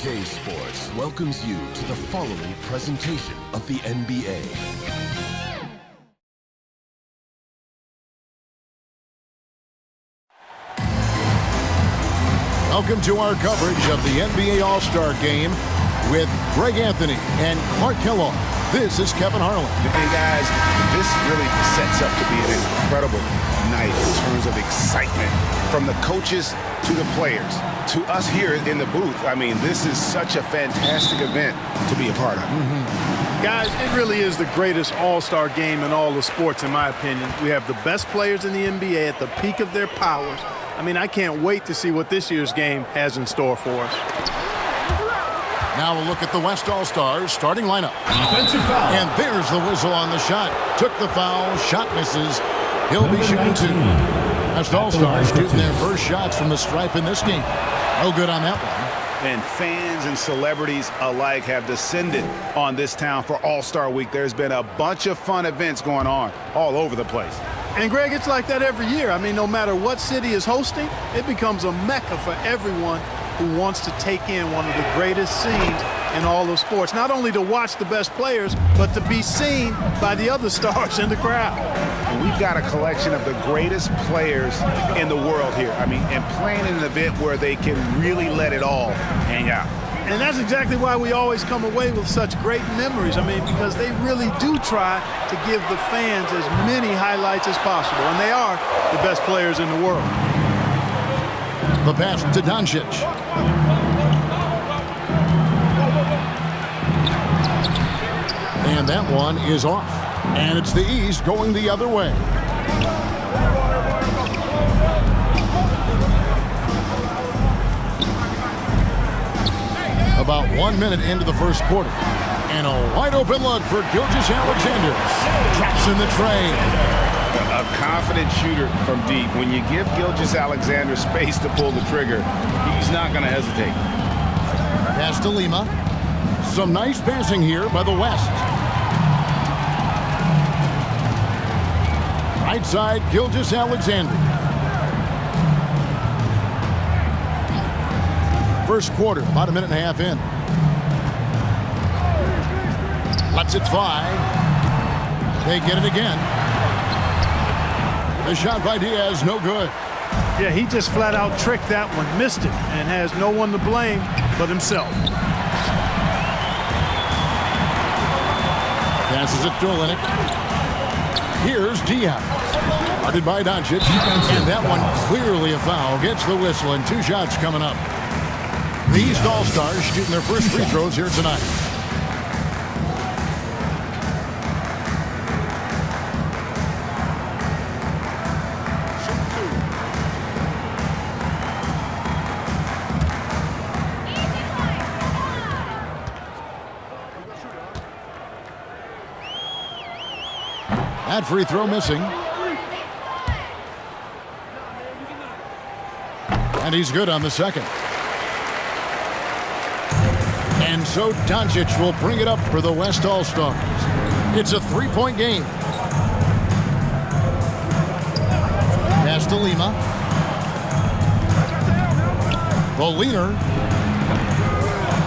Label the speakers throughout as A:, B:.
A: 2K Sports welcomes you to the following presentation of the NBA.
B: Welcome to our coverage of the NBA All-Star Game with Greg Anthony and Clark Kellogg. This is Kevin Harlan.
C: And guys, this really sets up to be an incredible night in terms of excitement. From the coaches to the players, to us here in the booth. I mean, this is such a fantastic event to be a part of.
D: Guys, it really is the greatest all-star game in all the sports, in my opinion. We have the best players in the NBA at the peak of their powers. I mean, I can't wait to see what this year's game has in store for us.
B: Now we'll look at the West All-Stars starting lineup.
E: Offensive foul.
B: And there's the whistle on the shot. Took the foul, shot misses. He'll be shooting two. West All-Stars shooting their first shots from the stripe in this game. No good on that one.
C: And fans and celebrities alike have descended on this town for All-Star Week. There's been a bunch of fun events going on all over the place.
D: And, Greg, it's like that every year. I mean, no matter what city is hosting, it becomes a mecca for everyone who wants to take in one of the greatest scenes in all of sports. Not only to watch the best players, but to be seen by the other stars in the crowd.
C: And we've got a collection of the greatest players in the world here. I mean, and playing in an event where they can really let it all hang out.
D: And that's exactly why we always come away with such great memories. I mean, because they really do try to give the fans as many highlights as possible. And they are the best players in the world.
B: The pass to Doncic. And that one is off. And it's the East going the other way. About 1 minute into the first quarter. And a wide open look for Gilgeous-Alexander. Drops in the tray.
C: A confident shooter from deep. When you give Gilgeous-Alexander space to pull the trigger, he's not going to hesitate.
B: Pass to Lima. Some nice passing here by the West. Right side, Gilgeous-Alexander. First quarter, about a minute and a half in. Lets it fly. They get it again. The shot by Diaz, no good.
D: Yeah, he just flat out tricked that one, missed it, and has no one to blame but himself.
B: Passes it to Olynyk. Here's Diaz. Guarded by Doncic. And that one clearly a foul. Gets the whistle, and two shots coming up. The East All-Stars shooting their first free throws here tonight. That free throw missing. And he's good on the second. And so Doncic will bring it up for the West All-Stars. It's a three-point game. Pass to Lima. The leaner.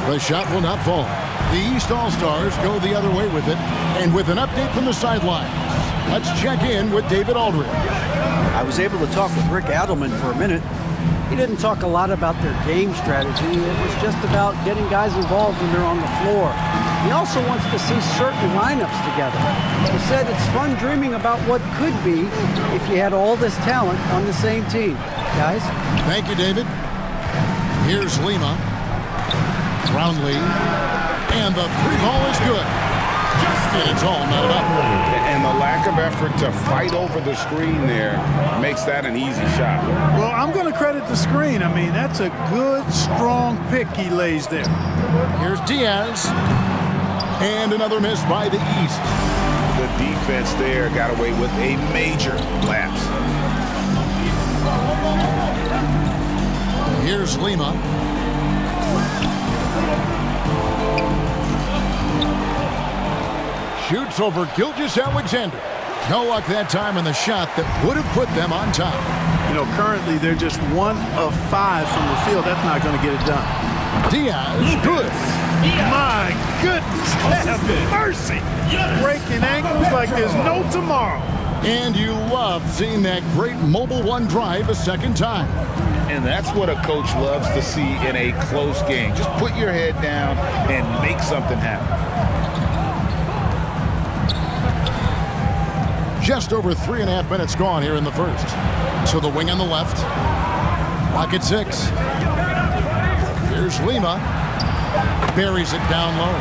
B: The shot will not fall. The East All-Stars go the other way with it. And with an update from the sidelines, let's check in with David Aldridge.
F: I was able to talk with Rick Adelman for a minute. He didn't talk a lot about their game strategy. It was just about getting guys involved when they're on the floor. He also wants to see certain lineups together. He said it's fun dreaming about what could be if you had all this talent on the same team. Guys?
B: Thank you, David. Here's Lima. Brownlee. And the three ball is good. And it's all knotted up.
C: And the lack of effort to fight over the screen there makes that an easy shot.
D: Well, I'm going to credit the screen. I mean, that's a good, strong pick he lays there.
B: Here's Diaz. And another miss by the East.
C: The defense there got away with a major lapse.
B: Here's Lima. Shoots over Gilgeous-Alexander. No luck that time on the shot that would have put them on top.
D: You know, currently they're just 1 of 5 from the field. That's not going to get it done.
B: Diaz, good.
D: My goodness, have mercy. Breaking ankles like there's no tomorrow.
B: And you love seeing that great mobile one drive a second time.
C: And that's what a coach loves to see in a close game. Just put your head down and make something happen.
B: Just over 3.5 minutes gone here in the first. So the wing on the left. Lock at 6. Here's Lima. Buries it down low.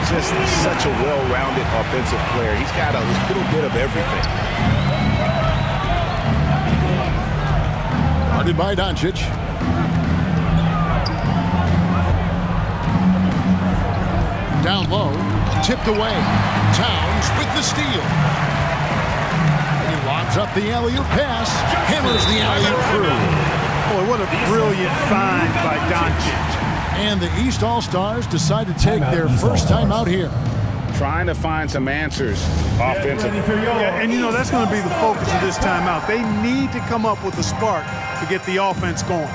C: Just such a well-rounded offensive player. He's got a little bit of everything.
B: Guarded by Doncic. Down low. Tipped away. Towns with the steal. He lobs up the alley-oop pass. Hammers the alley-oop through.
D: Boy, what a brilliant find by Doncic.
B: And the East All-Stars decide to take their first time out here.
C: Trying to find some answers offensively.
D: Yeah, and you know, that's going to be the focus of this timeout. They need to come up with a spark to get the offense going.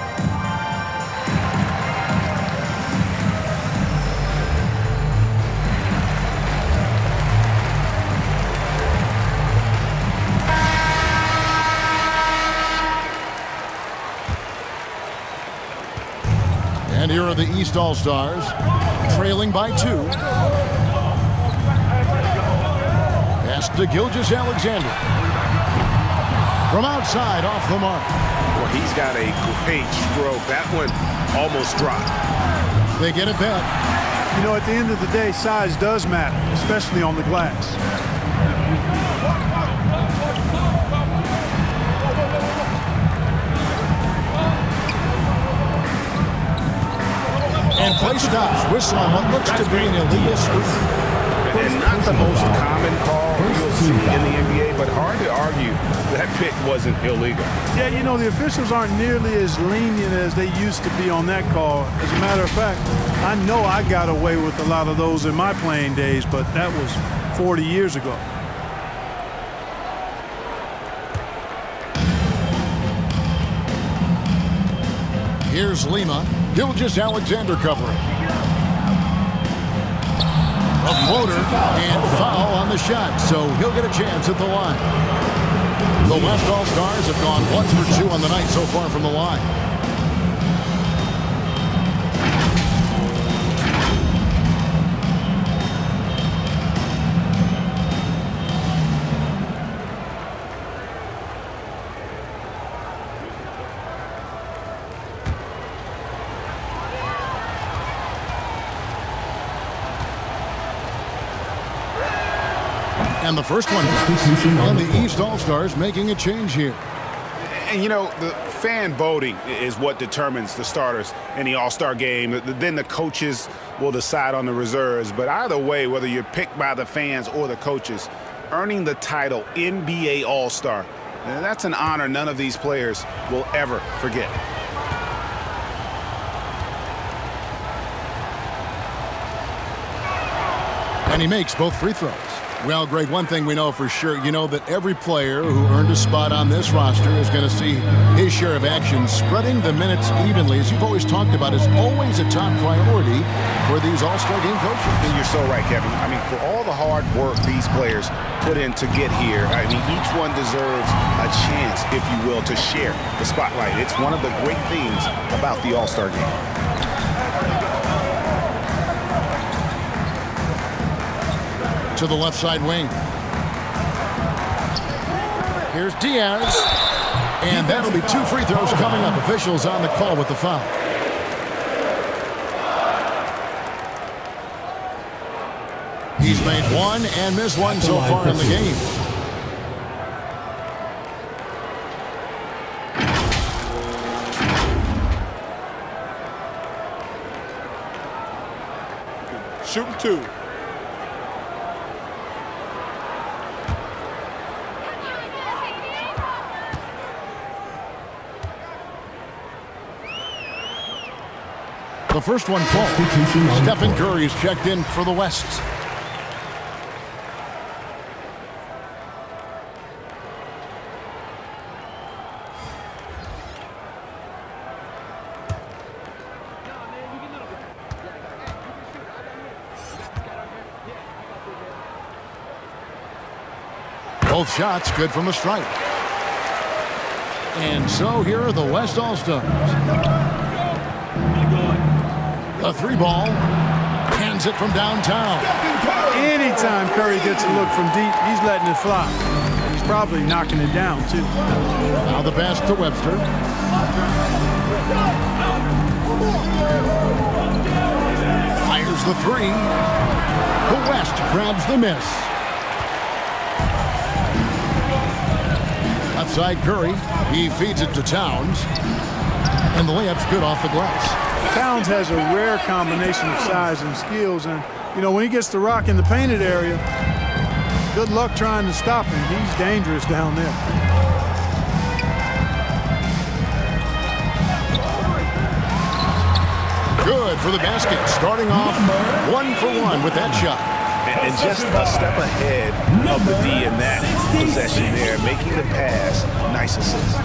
B: And here are the East All-Stars, trailing by 2. Pass to Gilgeous-Alexander. From outside, off the mark.
C: Well, he's got a great stroke. That one almost dropped.
B: They get it back.
D: You know, at the end of the day, size does matter, especially on the glass.
B: And play stops. Whistle on what looks to be an illegal screen.
C: And not the most common call you'll see in the NBA, but hard to argue that pick wasn't illegal.
D: Yeah, you know, the officials aren't nearly as lenient as they used to be on that call. As a matter of fact, I know I got away with a lot of those in my playing days, but that was 40 years ago.
B: Here's Lima. Gilgeous-Alexander covering. A floater and foul on the shot, so he'll get a chance at the line. The West All-Stars have gone 1 for 2 on the night so far from the line. And the first one, and the East All-Stars making a change here.
C: And, you know, the fan voting is what determines the starters in the All-Star game. Then the coaches will decide on the reserves. But either way, whether you're picked by the fans or the coaches, earning the title NBA All-Star, that's an honor none of these players will ever forget.
B: And he makes both free throws. Well, Greg, one thing we know for sure, you know that every player who earned a spot on this roster is going to see his share of action. Spreading the minutes evenly, as you've always talked about, is always a top priority for these All-Star game coaches.
C: And you're so right, Kevin. I mean, for all the hard work these players put in to get here, I mean, each one deserves a chance, if you will, to share the spotlight. It's one of the great things about the All-Star game.
B: To the left side wing. Here's Diaz. And that'll be 2 free throws coming up. Officials on the call with the foul. He's made 1 and missed 1 so far in the game.
C: Shooting 2.
B: The first one falls. Stephen Curry's checked in for the West. Both shots good from the stripe. And so here are the West All-Stars. The three ball. Hands it from downtown.
D: Anytime Curry gets a look from deep, he's letting it fly. He's probably knocking it down, too.
B: Now the pass to Webster. Fires the three. The West grabs the miss. Outside Curry. He feeds it to Towns. And the layup's good off the glass.
D: Towns has a rare combination of size and skills, and you know, when he gets the rock in the painted area, good luck trying to stop him. He's dangerous down there.
B: Good for the basket, starting off 1 for 1 with that shot.
C: And just a step ahead of the D in that possession there, making the pass. Nice assist.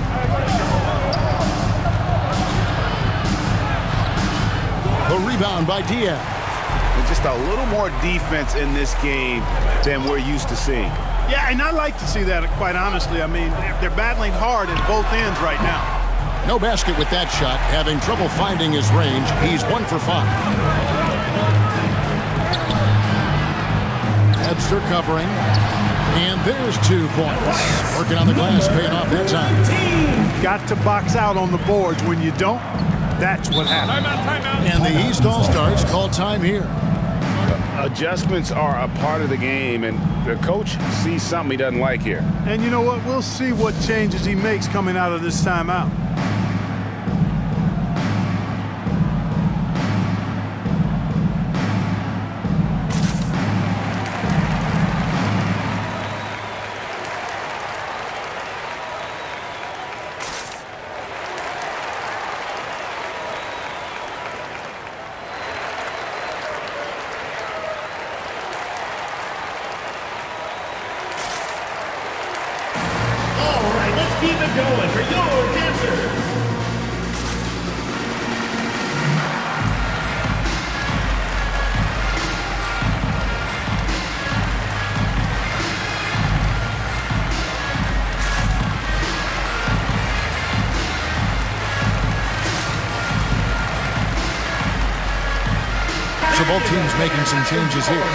B: The rebound by Diaz.
C: And just a little more defense in this game than we're used to seeing.
D: Yeah, and I like to see that, quite honestly. I mean, they're battling hard at both ends right now.
B: No basket with that shot, having trouble finding his range. He's 1 for 5. Webster covering. And there's 2 points. Working on the glass, paying off that time.
D: Got to box out on the boards. When you don't, that's what happens.
B: And the East All-Stars call time here.
C: Adjustments are a part of the game, and the coach sees something he doesn't like here.
D: And you know what? We'll see what changes he makes coming out of this timeout.
E: Keep it going for your dancers.
B: So both teams making some changes here.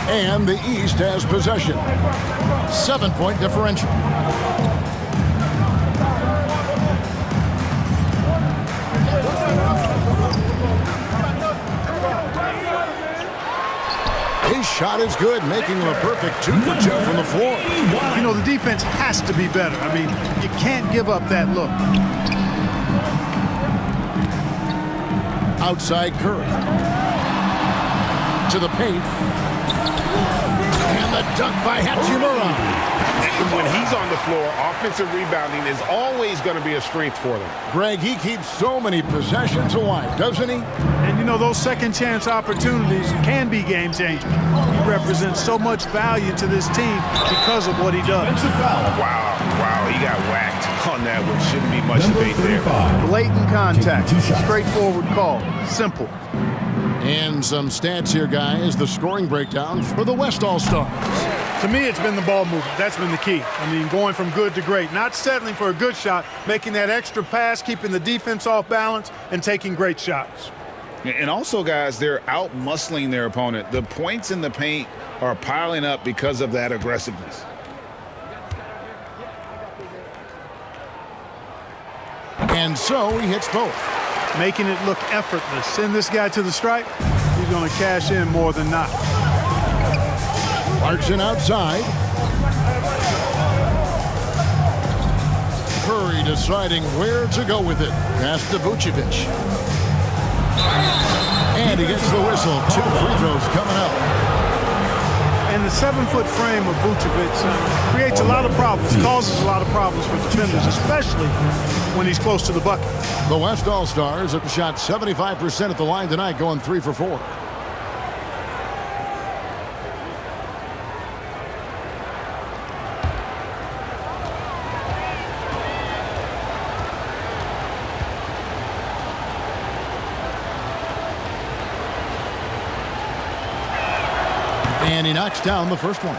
B: And the East has possession. 7-point differential. His shot is good, making him a perfect 2 for 2 from the floor.
D: You know, the defense has to be better. I mean, you can't give up that look.
B: Outside Curry. To the paint. And the dunk by Hachimura.
C: When he's on the floor, offensive rebounding is always going to be a strength for them.
B: Greg, he keeps so many possessions alive, doesn't he?
D: And, you know, those second-chance opportunities can be game-changing. He represents so much value to this team because of what he does.
C: Wow, he got whacked on that one. Shouldn't be much debate there.
D: Blatant contact, straightforward call, simple.
B: And some stats here, guys. The scoring breakdown for the West All-Stars.
D: To me, it's been the ball movement. That's been the key. I mean, going from good to great. Not settling for a good shot, making that extra pass, keeping the defense off balance, and taking great shots.
C: And also, guys, they're out-muscling their opponent. The points in the paint are piling up because of that aggressiveness.
B: And so he hits both.
D: Making it look effortless. Send this guy to the stripe, he's going to cash in more than not.
B: Clarkson outside. Curry deciding where to go with it. Pass to Vucevic. And he gets the whistle. 2 free throws coming up.
D: And the 7-foot frame of Vucevic creates a lot of problems, causes a lot of problems for defenders, especially when he's close to the bucket.
B: The West All-Stars have shot 75% at the line tonight, going 3 for 4. And he knocks down the first one.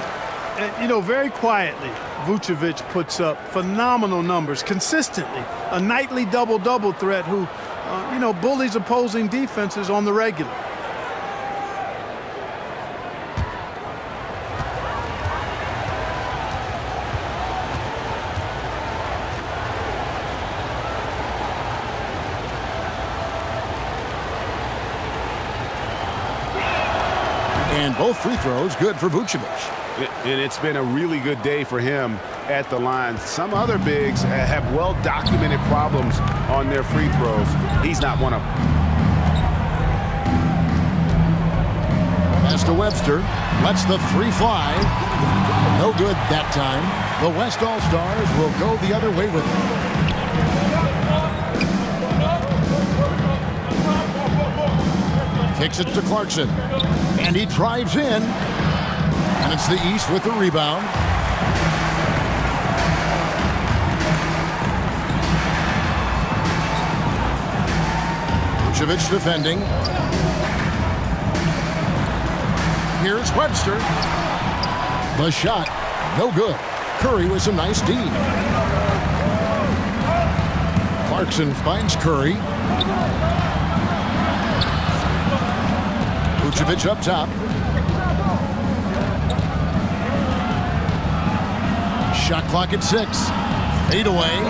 D: And, you know, very quietly, Vucevic puts up phenomenal numbers consistently. A nightly double-double threat who, you know, bullies opposing defenses on the regular.
B: And both free throws good for Vucevic.
C: And it's been a really good day for him at the line. Some other bigs have well-documented problems on their free throws. He's not one of them.
B: Pass to Webster. Lets the three fly. No good that time. The West All-Stars will go the other way with it. Kicks it to Clarkson. And he drives in. And it's the East with the rebound. Vucevic defending. Here's Webster. The shot, no good. Curry with some nice D. Clarkson finds Curry. Vucevic up top. Shot clock at 6. Fade away.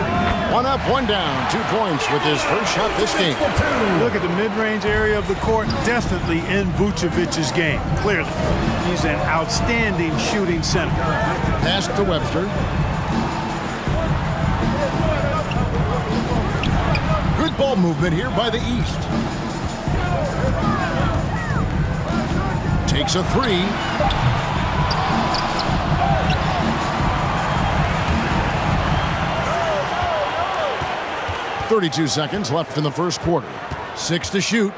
B: One up, one down. 2 points with his first shot this game.
D: Look at the mid-range area of the court. Definitely in Vucevic's game. Clearly. He's an outstanding shooting center.
B: Pass to Webster. Good ball movement here by the East. Takes a three. .32 seconds left in the first quarter. 6 to shoot.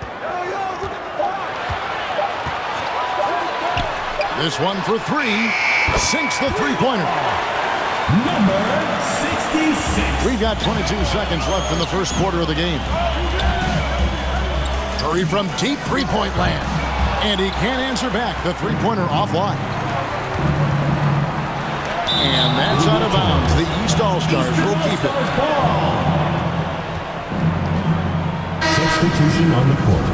B: This one for 3. Sinks the three-pointer.
E: Number 66.
B: We got 22 seconds left in the first quarter of the game. Curry from deep three-point land. And he can't answer back. The three-pointer offline. And that's out of bounds. The East All-Stars will keep it.
E: Substitution on the court.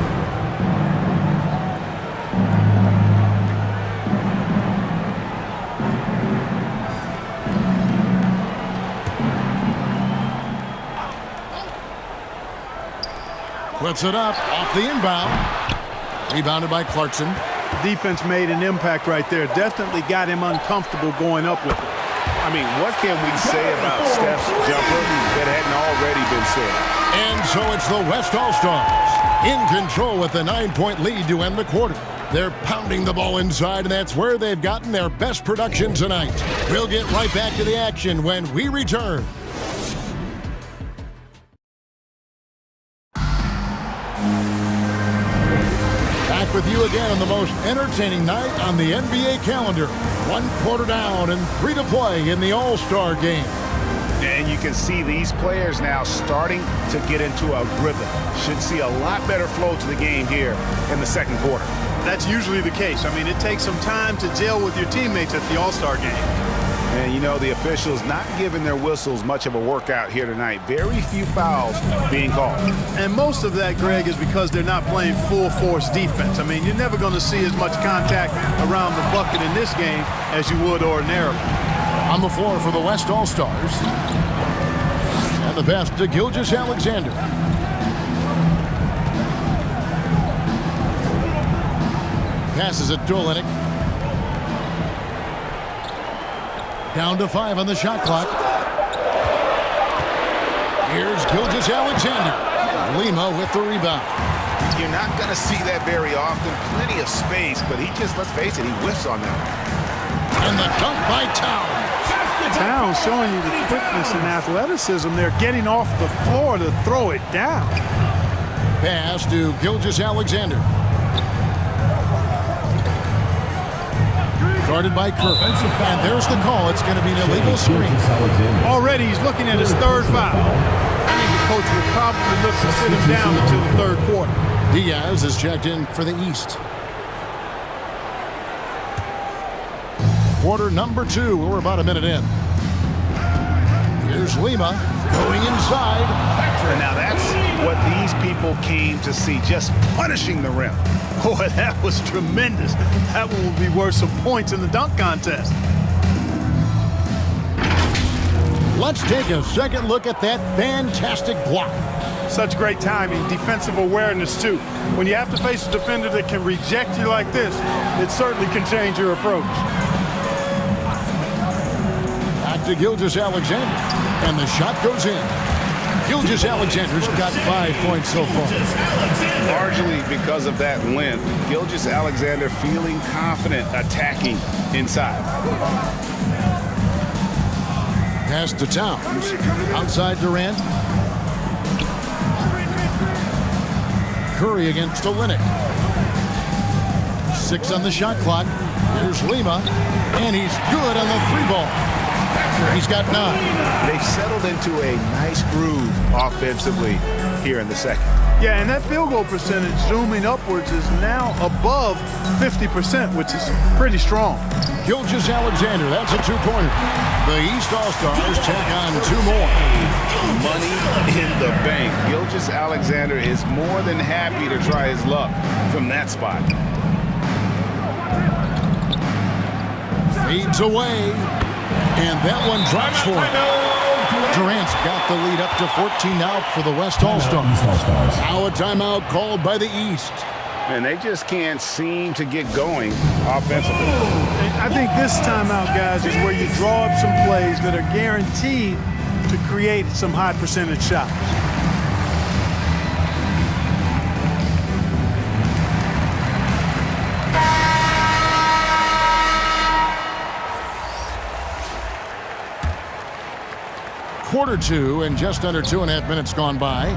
B: Puts it up off the inbound. Rebounded by Clarkson.
D: Defense made an impact right there. Definitely got him uncomfortable going up with it.
C: I mean, what can we say about Steph's jumper that hadn't already been said?
B: And so it's the West All-Stars in control with a 9-point lead to end the quarter. They're pounding the ball inside, and that's where they've gotten their best production tonight. We'll get right back to the action when we return. Back with you again on the most entertaining night on the NBA calendar. 1 quarter down and 3 to play in the All-Star game.
C: And you can see these players now starting to get into a rhythm. Should see a lot better flow to the game here in the second quarter.
D: That's usually the case. I mean, it takes some time to gel with your teammates at the All-Star game.
C: And, you know, the officials not giving their whistles much of a workout here tonight. Very few fouls being called.
D: And most of that, Greg, is because they're not playing full-force defense. I mean, you're never going to see as much contact around the bucket in this game as you would ordinarily.
B: On the floor for the West All-Stars. And the pass to Gilgeous-Alexander. Passes it to Olynyk. Down to 5 on the shot clock. Here's Gilgeous-Alexander. Lima with the rebound.
C: You're not going to see that very often. Plenty of space, but he just, let's face it, he whiffs on that.
B: And the dunk by Towns.
D: Towns showing you the quickness and athleticism. They're getting off the floor to throw it down.
B: Pass to Gilgeous-Alexander. Guarded by Kirk. And there's the call. It's going to be an illegal screen.
D: Already he's looking at his third foul. I think the coach will probably look to sit him down until the third quarter.
B: Diaz is checked in for the East. quarter number 2. We're about a minute in. Here's Lima going inside.
C: And now that's what these people came to see, just punishing the rim.
D: Boy, that was tremendous. That one will be worth some points in the dunk contest.
B: Let's take a second look at that fantastic block.
D: Such great timing, defensive awareness, too. When you have to face a defender that can reject you like this, it certainly can change your approach.
B: Back to Gilgeous-Alexander, and the shot goes in. Gilgeous-Alexander's got 5 points so far.
C: Largely because of that length, Gilgeous-Alexander feeling confident attacking inside.
B: Pass to Towns. Outside Durant. Curry against Olynyk. 6 on the shot clock. Here's Lima, and he's good on the 3-ball. He's got 9.
C: They've settled into a nice groove offensively here in the second.
D: Yeah, and that field goal percentage zooming upwards is now above 50%, which is pretty strong.
B: Gilgeous-Alexander, that's a 2-pointer. The East All-Stars tack on 2 more.
C: Money in the bank. Gilgeous-Alexander is more than happy to try his luck from that spot.
B: Fades away, and that one drops for him. Durant's got the lead up to 14 now for the West All-Stars. Now a timeout called by the East.
C: And they just can't seem to get going offensively.
D: I think this timeout, guys, is where you draw up some plays that are guaranteed to create some high percentage shots.
B: Quarter 2 and just under 2.5 minutes gone by.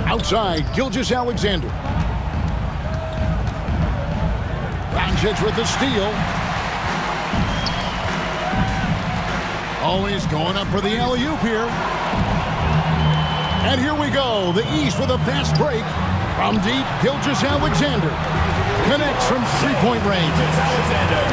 B: Outside, Gilgeous-Alexander. Doncic with the steal. Always going up for the alley-oop here. And here we go. The East with a fast break. From deep, Gilgeous-Alexander connects from 3-point range.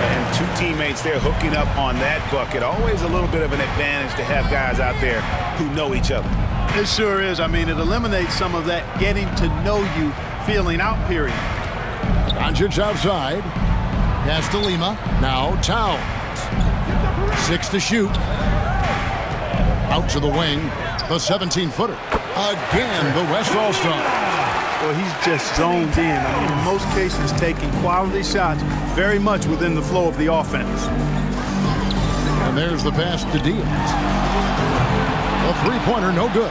C: And 2 teammates there hooking up on that bucket. Always a little bit of an advantage to have guys out there who know each other.
D: It sure is. I mean, it eliminates some of that getting to know you feeling out period.
B: Doncic outside. Pass to Lima. Now Towns. 6 to shoot. Out to the wing. The 17-footer. Again, the West All-Star.
D: Well, he's just zoned in. I mean, in most cases, taking quality shots very much within the flow of the offense.
B: And there's the pass to Diaz. A 3-pointer, no good.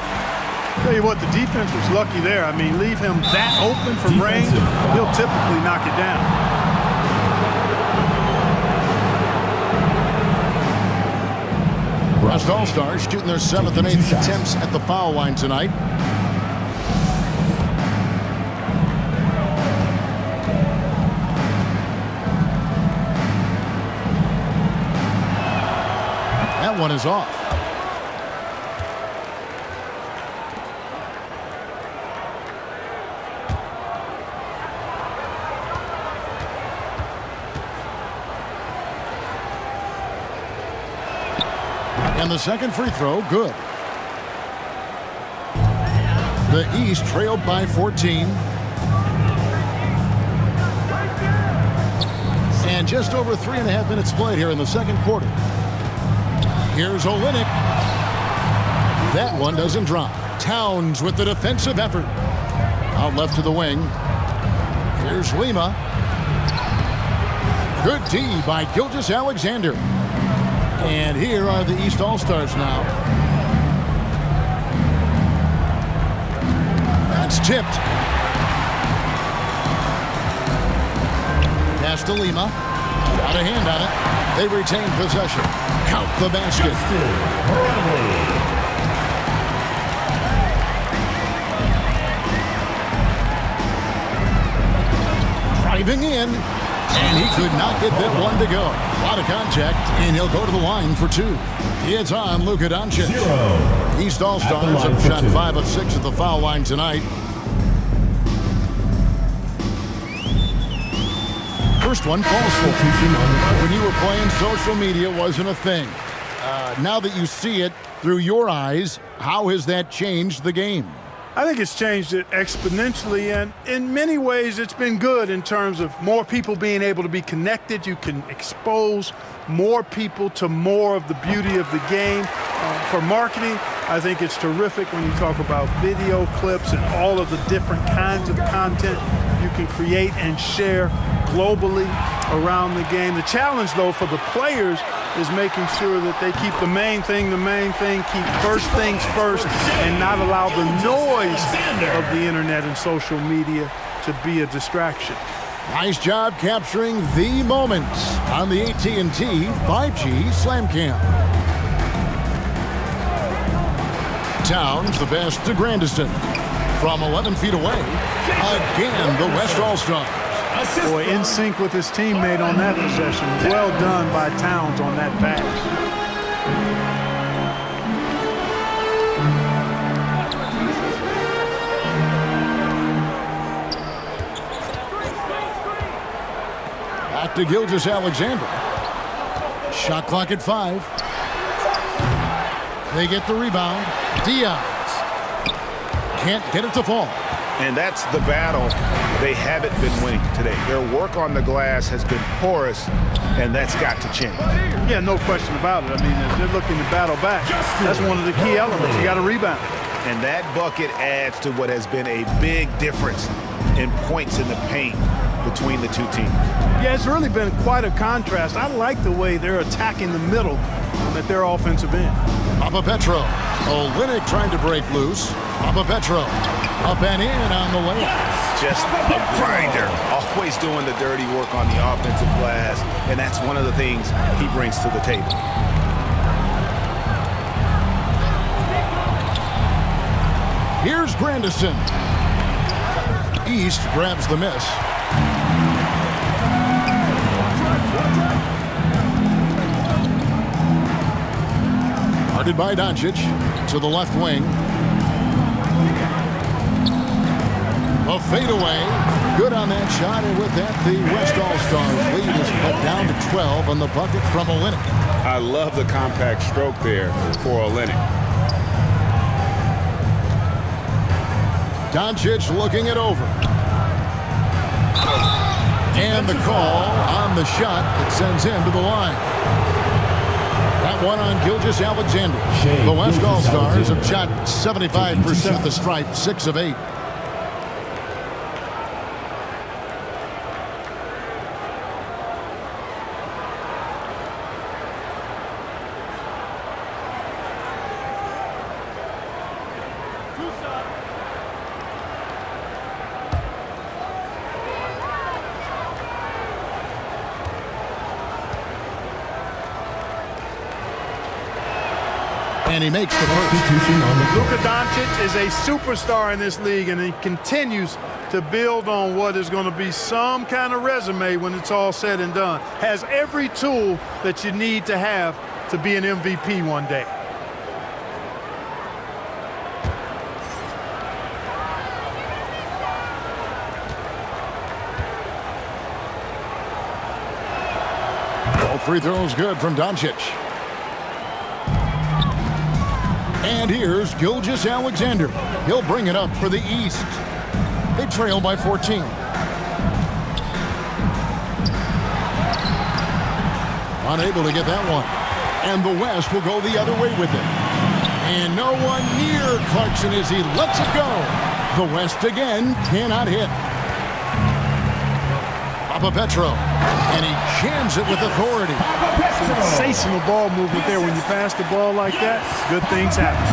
D: Tell you what, the defense was lucky there. I mean, leave him that open from range, he'll typically knock it down.
B: West All-Stars shooting their 7th and 8th attempts at the foul line tonight. That one is off. And the second free throw, good. The East trailed by 14. And just over 3.5 minutes played here in the second quarter. Here's Olynyk. That one doesn't drop. Towns with the defensive effort. Out left to the wing. Here's Lima. Good D by Gilgeous-Alexander. And here are the East All-Stars now. That's tipped. Pass to Lima. Got a hand on it. They retain possession. Count the basket. Driving in, and he could not get that one to go. A lot of contact, and he'll go to the line for 2. It's on Luka Doncic. East All-Stars have shot 5 of 6 at the foul line tonight. first one falls for. When you were playing, social media wasn't a thing. Now that you see it through your eyes, how has that changed the game?
D: I think it's changed it exponentially, and in many ways it's been good in terms of more people being able to be connected. You can expose more people to more of the beauty of the game. For marketing, I think it's terrific when you talk about video clips and all of the different kinds of content you can create and share globally around the game. The challenge, though, for the players is making sure that they keep the main thing, keep first things first, and not allow the noise of the internet and social media to be a distraction.
B: Nice job capturing the moments on the AT&T 5G Slam Cam. Towns the pass to Grandison. From 11 feet away, again the West All-Stars.
D: Boy, in sync with his teammate on that possession. Well done by Towns on that pass.
B: Back to Gilgeous-Alexander. Shot clock at 5. They get the rebound. Diaz can't get it to fall.
C: And that's the battle they haven't been winning today. Their work on the glass has been porous, and that's got to change.
D: Yeah, no question about it. I mean, if they're looking to battle back, that's one of the key elements. You got to rebound.
C: And that bucket adds to what has been a big difference in points in the paint between the two teams.
D: Yeah, it's really been quite a contrast. I like the way they're attacking the middle at their offensive end.
B: Papa Petro. Olynyk trying to break loose. Papa Petro up and in on the layup.
C: Just a grinder. Always doing the dirty work on the offensive glass, and that's one of the things he brings to the table.
B: Here's Grandison. East grabs the miss. Guarded by Doncic to the left wing. A fadeaway. Good on that shot, and with that, the West All-Stars lead is cut down to 12 on the bucket from Olynyk.
C: I love the compact stroke there for Olynyk.
B: Doncic looking it over. And the call on the shot that sends him to the line. That one on Gilgeous-Alexander. The West All-Stars have shot 75% at the stripe, 6 of 8. And he makes the first.
D: Luka Doncic is a superstar in this league, and he continues to build on what is going to be some kind of resume when it's all said and done. Has every tool that you need to have to be an MVP one day.
B: All free throws good from Doncic. And here's Gilgeous-Alexander. He'll bring it up for the East. They trail by 14. Unable to get that one. And the West will go the other way with it. And no one near Clarkson as he lets it go. The West again cannot hit. Papa Petro. And he jams it with authority.
D: Sensational ball movement there. When you pass the ball like that, good things happen.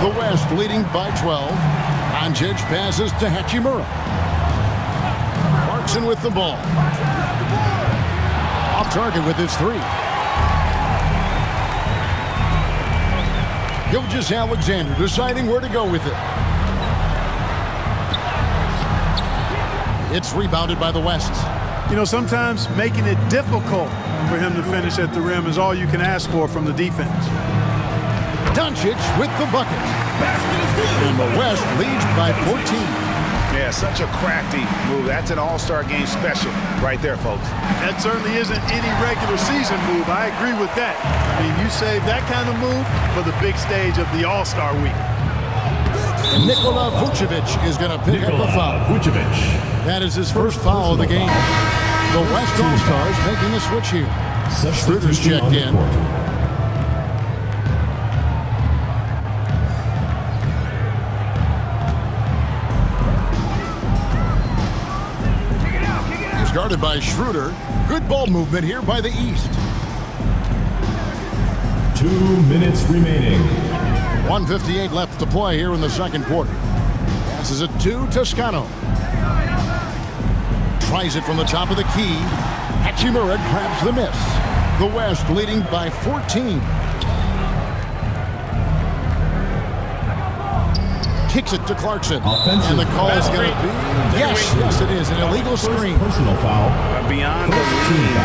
B: The West leading by 12. Doncic passes to Hachimura. Clarkson with the ball. Off target with his 3. Gilgeous-Alexander deciding where to go with it. It's rebounded by the West.
D: You know, sometimes making it difficult for him to finish at the rim is all you can ask for from the defense.
B: Doncic with the bucket. And the West leads by 14.
C: Yeah, such a crafty move. That's an all-star game special right there, folks.
D: That certainly isn't any regular season move. I agree with that. I mean, you save that kind of move for the big stage of the All-Star Week.
B: Nikola Vucevic is going to pick up a foul.
E: Vucevic.
B: That is his first foul of the game. The West All-Stars making a switch here. Schroeder's checked in. Guarded by Schroeder. Good ball movement here by the East.
E: 2 minutes remaining.
B: 1:58 left to play here in the second quarter. Passes it to Toscano. Tries it from the top of the key. Hachimura grabs the miss. The West leading by 14. Kicks it to Clarkson. And the call is going to be... Yes, it is. An illegal screen.
E: Personal foul.
C: Beyond the lead,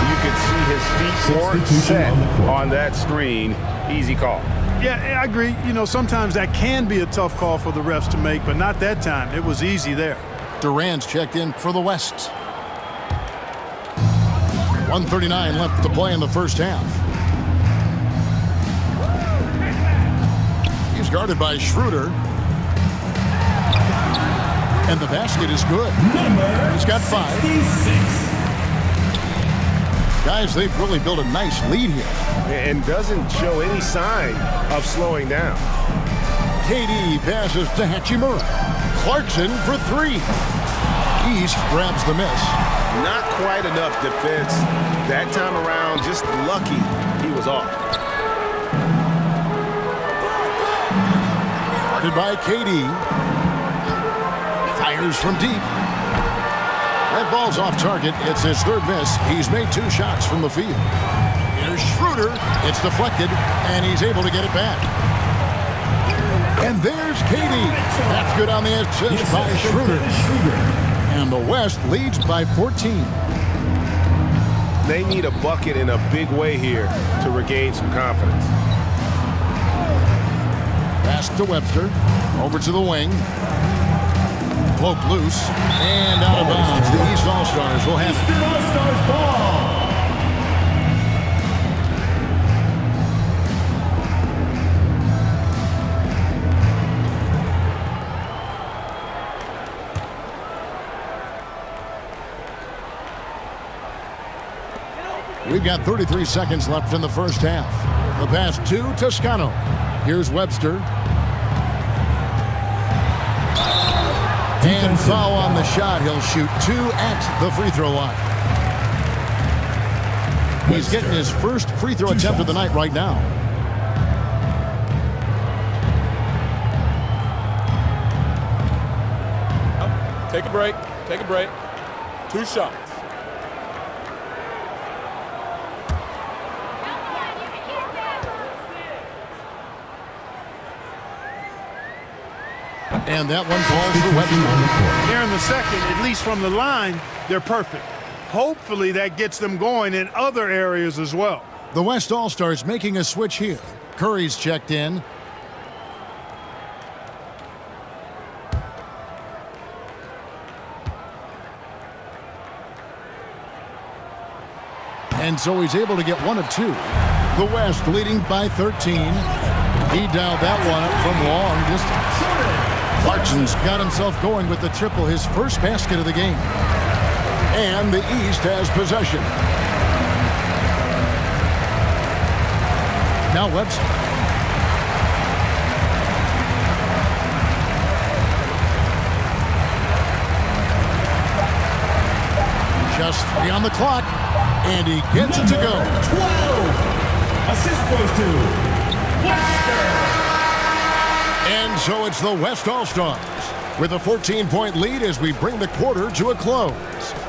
C: you could see his feet weren't set on that screen. Easy call.
D: Yeah, I agree. You know, sometimes that can be a tough call for the refs to make, but not that time. It was easy there.
B: Durant's checked in for the West. 1:39 left to play in the first half. He's guarded by Schroeder. And the basket is good. He's got 5.
E: 66.
B: Guys, they've really built a nice lead here.
C: And doesn't show any sign of slowing down.
B: KD passes to Hachimura. Clarkson for 3. East grabs the miss.
C: Not quite enough defense that time around. Just lucky he was off.
B: Guarded by KD. Fires from deep. That ball's off target. It's his third miss. He's made 2 shots from the field. Here's Schroeder. It's deflected, and he's able to get it back. And there's KD. That's good on the assist by Schroeder. And the West leads by 14.
C: They need a bucket in a big way here to regain some confidence.
B: Pass to Webster. Over to the wing. Poke loose. And out of bounds. The East All-Stars will have it.
E: Eastern All-Stars ball.
B: We've got 33 seconds left in the first half. The pass to Toscano. Here's Webster. And foul on the shot. He'll shoot 2 at the free throw line. He's getting his first free throw attempt of the night right now.
G: Take a break. Take a break. 2 shots.
B: And that one falls for Webster.
D: Here in the second, at least from the line, they're perfect. Hopefully that gets them going in other areas as well.
B: The West All-Stars making a switch here. Curry's checked in. And so he's able to get 1 of 2. The West leading by 13. He dialed that one up from long distance. Clarkson's got himself going with the triple, his first basket of the game. And the East has possession. Now Webster. Just 3 on the clock, and he gets it to go.
E: 12. Assist goes to Webster.
B: And so it's the West All-Stars with a 14-point lead as we bring the quarter to a close.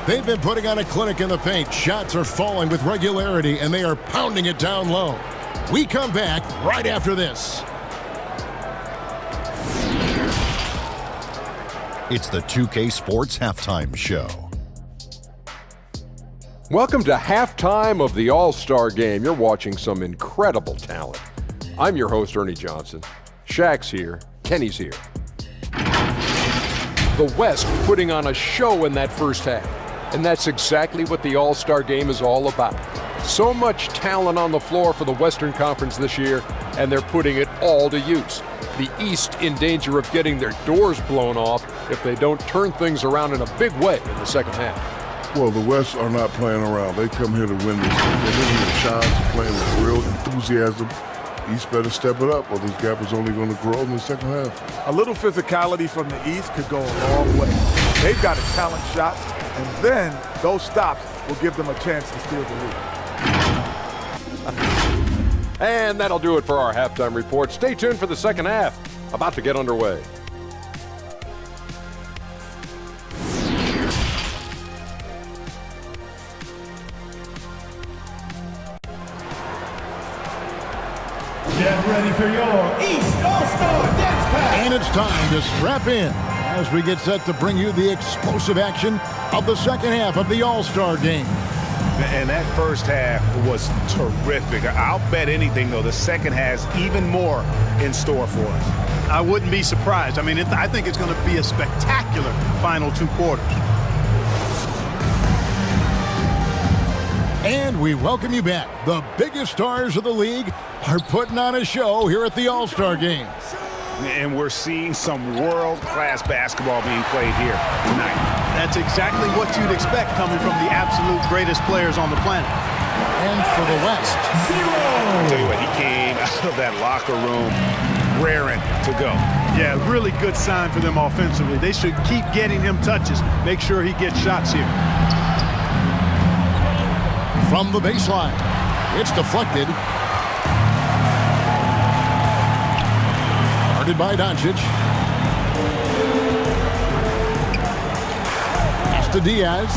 B: They've been putting on a clinic in the paint. Shots are falling with regularity, and they are pounding it down low. We come back right after this.
H: It's the 2K Sports Halftime Show.
I: Welcome to halftime of the All-Star Game. You're watching some incredible talent. I'm your host, Ernie Johnson. Shaq's here. Kenny's here. The West putting on a show in that first half. And that's exactly what the All-Star game is all about. So much talent on the floor for the Western Conference this year, and they're putting it all to use. The East in danger of getting their doors blown off if they don't turn things around in a big way in the second half.
J: Well, the West are not playing around. They come here to win this game. They're hitting the shots, playing with real enthusiasm. East better step it up, or this gap is only going to grow in the second half.
K: A little physicality from the East could go a long way. They've got to challenge shots, and then those stops will give them a chance to steal the lead.
I: And that'll do it for our halftime report. Stay tuned for the second half, about to get underway.
E: Get ready for your East All-Star Dance Pack.
B: And it's time to strap in as we get set to bring you the explosive action of the second half of the All-Star game.
C: And that first half was terrific. I'll bet anything, though, the second has even more in store for us.
D: I wouldn't be surprised. I mean, I think it's going to be a spectacular final two quarters.
B: And we welcome you back. The biggest stars of the league are putting on a show here at the All-Star game.
C: And we're seeing some world-class basketball being played here tonight.
D: That's exactly what you'd expect coming from the absolute greatest players on the planet.
B: And for the West,
C: I'll tell you what, he came out of that locker room raring to go.
D: Yeah, really good sign for them offensively. They should keep getting him touches. Make sure he gets shots here.
B: from the baseline, it's deflected. Guarded by Doncic. Pass to Diaz.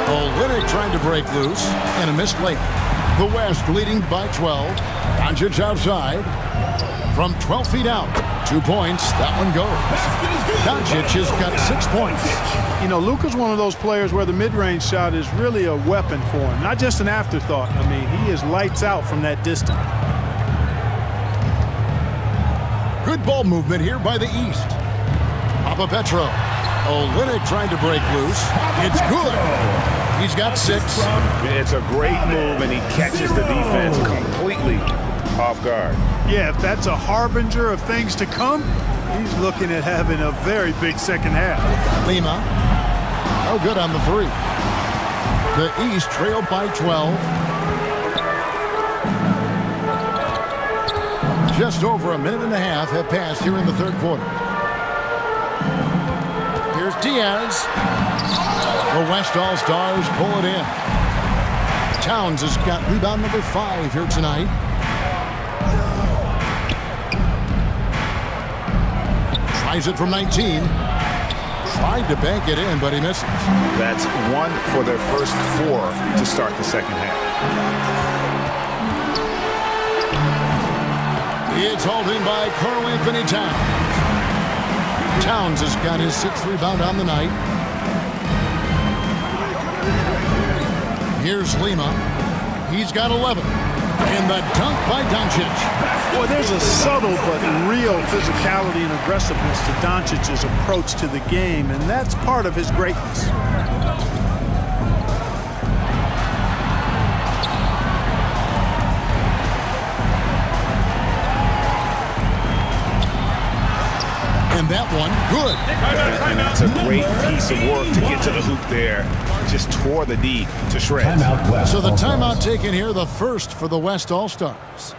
B: Olynyk trying to break loose, and a missed layup. The West leading by 12. Doncic outside. From 12 feet out, 2 points, that one goes. Doncic has got 6 points.
D: You know, Luka's one of those players where the mid-range shot is really a weapon for him, not just an afterthought. I mean, he is lights out from that distance.
B: Good ball movement here by the East. Papa Petro. Olynyk trying to break loose. It's good. He's got 6.
C: It's a great move, and he catches the defense completely off guard.
D: Yeah, if that's a harbinger of things to come, he's looking at having a very big second half.
B: Lima. No good on the 3. The East trailed by 12. Just over a minute and a half have passed here in the third quarter. Here's Diaz. The West All-Stars pull it in. Towns has got rebound number 5 here tonight. Tries it from 19. Tried to bank it in, but he misses.
C: That's 1 for their first 4 to start the second half.
B: It's hauled in by Karl Anthony Towns. Towns has got his 6th rebound on the night. Here's Lima. He's got 11. And the dunk by Doncic.
D: Boy, there's a subtle but real physicality and aggressiveness to Doncic's approach to the game, and that's part of his greatness.
B: And that one, good.
C: And that's a great piece of work to get to the hoop there. Just tore the D to shreds.
B: So the timeout taken here, the first for the West All-Stars.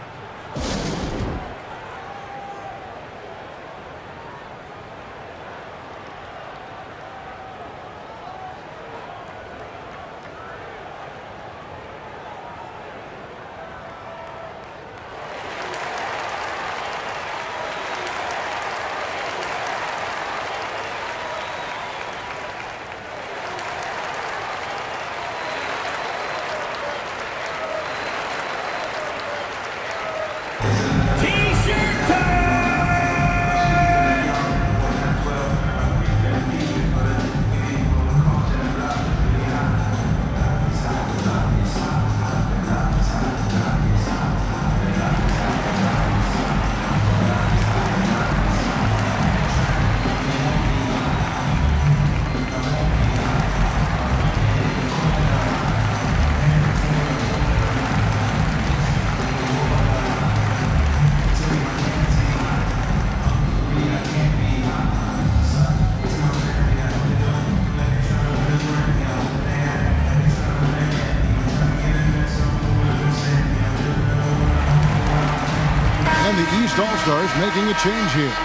B: All-Stars making a change here.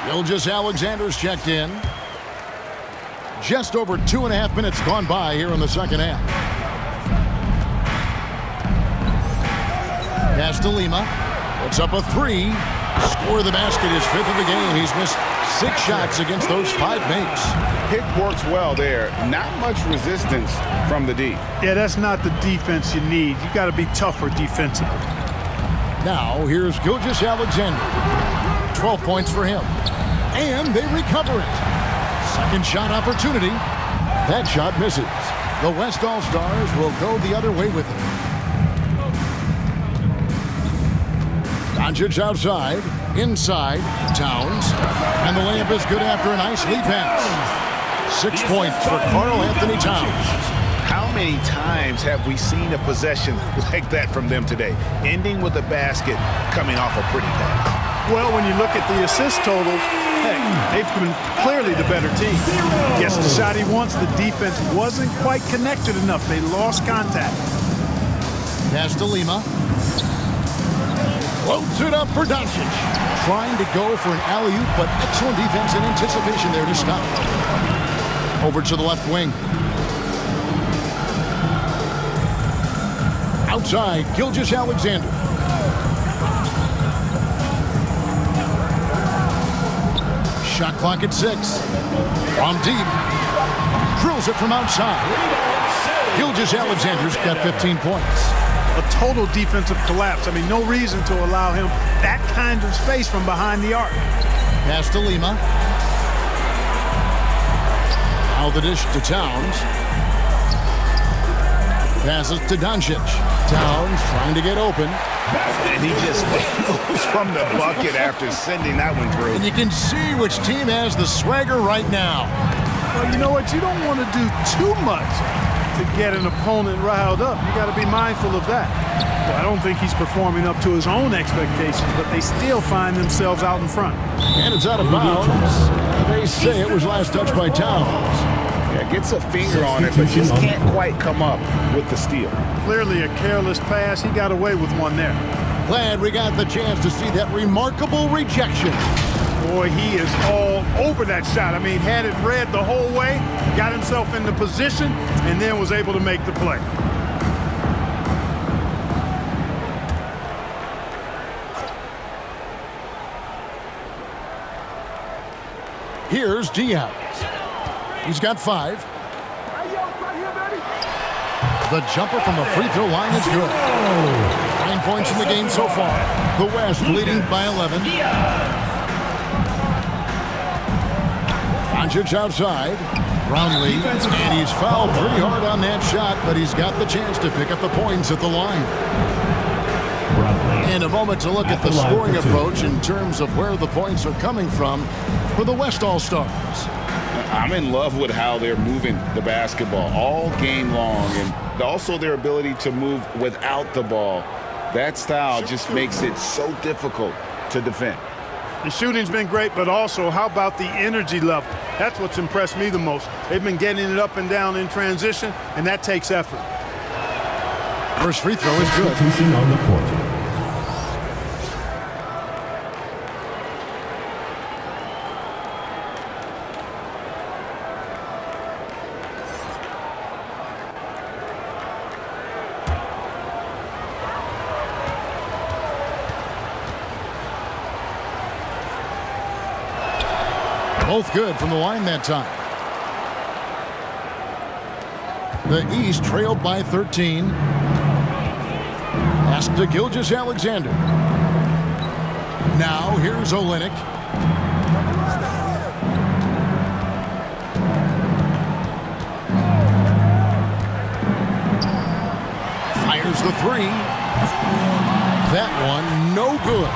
B: Gilgeous Alexander's checked in. Just over 2.5 minutes gone by here in the second half. Pass to Lima. Puts up a 3. Score the basket, his 5th of the game. He's missed 6 shots against those 5 makes.
C: Pick works well there. Not much resistance from the D.
D: Yeah, that's not the defense you need. You got to be tougher defensively.
B: Now, here's Gilgeous Alexander. 12 points for him. And they recover it. Second shot opportunity. That shot misses. The West All-Stars will go the other way with it. Doncic outside. Inside. Towns. And the layup is good after a nice lead pass. 6 points for Karl Anthony Towns.
C: How many times have we seen a possession like that from them today? Ending with a basket, coming off a pretty pass.
D: Well, when you look at the assist totals, hey, they've been clearly the better team. Gets the shot he wants. The defense wasn't quite connected enough. They lost contact.
B: Pass to Lima. Floats it up for Doncic. Trying to go for an alley-oop, but excellent defense and anticipation there to stop. Over to the left wing. Outside, Gilgeous Alexander. Shot clock at 6. From deep. Drills it from outside. Gilgeous Alexander's got 15 points.
D: A total defensive collapse. I mean, no reason to allow him that kind of space from behind the arc.
B: Pass to Lima. Now the dish to Towns. Passes to Doncic. Towns trying to get open.
C: And he just goes from the bucket after sending that one through.
B: And you can see which team has the swagger right now.
D: Well, you know what? You don't want to do too much to get an opponent riled up. You got to be mindful of that. Well, I don't think he's performing up to his own expectations, but they still find themselves out in front.
B: And it's out of bounds. They say it was last touched by Towns.
C: Yeah, gets a finger on it, but just can't quite come up with the steal.
D: Clearly a careless pass. He got away with one there.
B: Glad we got the chance to see that remarkable rejection.
D: Boy, he is all over that shot. I mean, had it read the whole way, got himself into position, and then was able to make the play.
B: Here's Diaz. He's got 5. The jumper from the free throw line is good. 9 points in the game so far. The West leading by 11. Doncic outside. Brownlee, and he's fouled pretty hard on that shot, but he's got the chance to pick up the points at the line. In a moment to look at the scoring approach in terms of where the points are coming from for the West All-Stars.
C: I'm in love with how they're moving the basketball all game long, and also their ability to move without the ball. That style just makes it so difficult to defend.
D: The shooting's been great, but also how about the energy level? That's what's impressed me the most. They've been getting it up and down in transition, and that takes effort.
B: First free throw is good.
E: On the court.
B: Both good from the line that time. The East trailed by 13. Pass to Gilgeous Alexander. Now here's Olynyk. Fires the 3. That one, no good.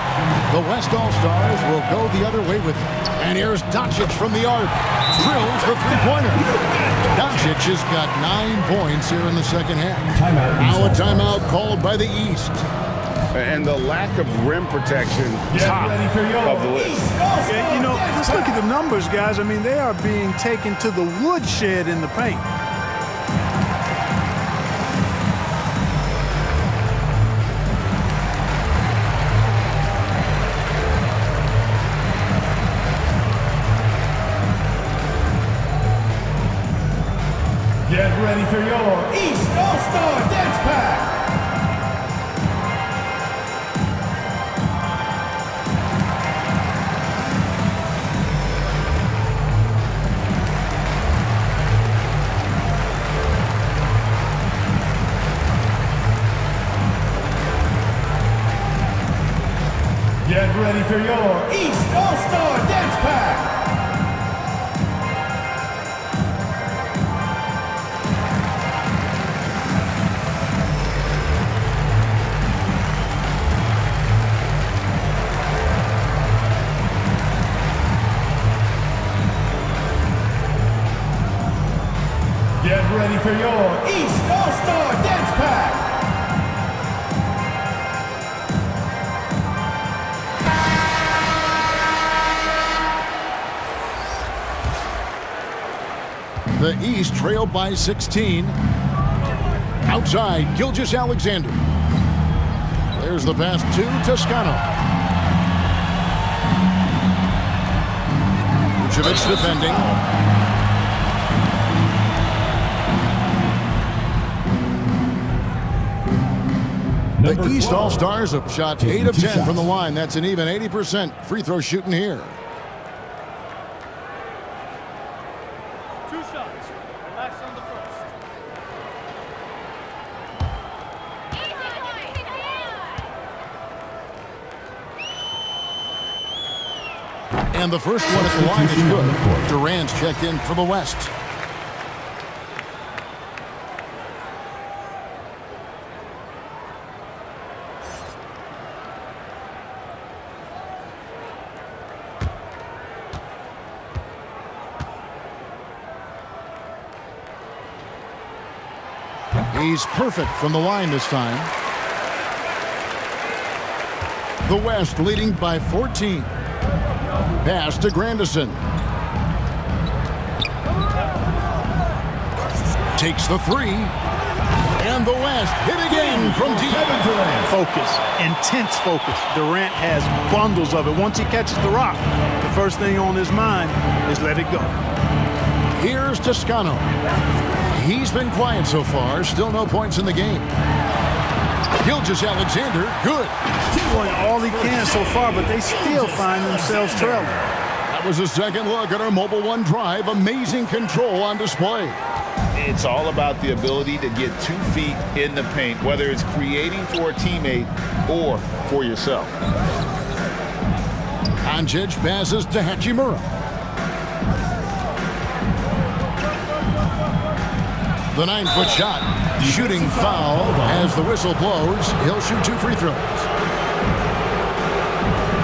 B: The West All-Stars will go the other way with it. And here's Doncic from the arc. Drills the three-pointer. Doncic has got 9 points here in the second half. Now a timeout called by the East.
C: And the lack of rim protection, top of the list.
D: Yeah, you know, let's look at the numbers, guys. I mean, they are being taken to the woodshed in the paint.
E: Get ready for your East All-Star Dance Pack. Get ready for your East All-Star Dance Pack. Get ready for your East All-Star Dance Pack.
B: The East trailed by 16. Outside, Gilgeous-Alexander. There's the pass to Toscano. Vucevic defending. The East All-Stars have shot 8 of 10 from the line. That's an even 80% free throw shooting here. And the first one at the line is good. Durant's checked in for the West. He's perfect from the line this time. The West leading by 14. Pass to Grandison. Takes the three. And the West hit again from deep.
D: Focus, intense focus. Durant has bundles of it. Once he catches the rock, the first thing on his mind is let it go.
B: Here's Toscano. He's been quiet so far. Still no points in the game. Gilgeous-Alexander, good.
D: He's doing all he can so far, but they still find themselves trailing.
B: That was a second look at our Mobile One drive. Amazing control on display.
L: It's all about the ability to get 2 feet in the paint, whether it's creating for a teammate or for yourself.
B: Doncic passes to Hachimura. The 9-foot shot. Shooting foul as the whistle blows. He'll shoot 2 free throws.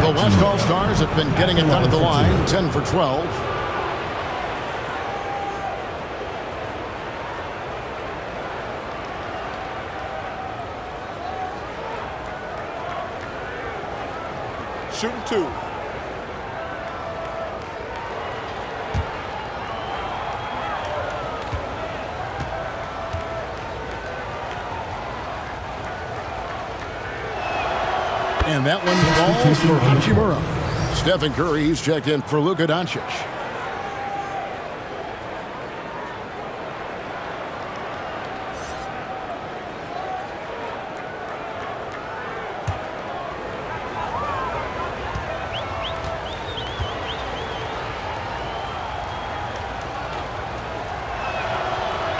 B: The West All-Stars have been getting it done at the line, 10 for 12.
G: Shooting 2.
B: And that one falls for Hachimura. Stephen Curry's checked in for Luka Doncic.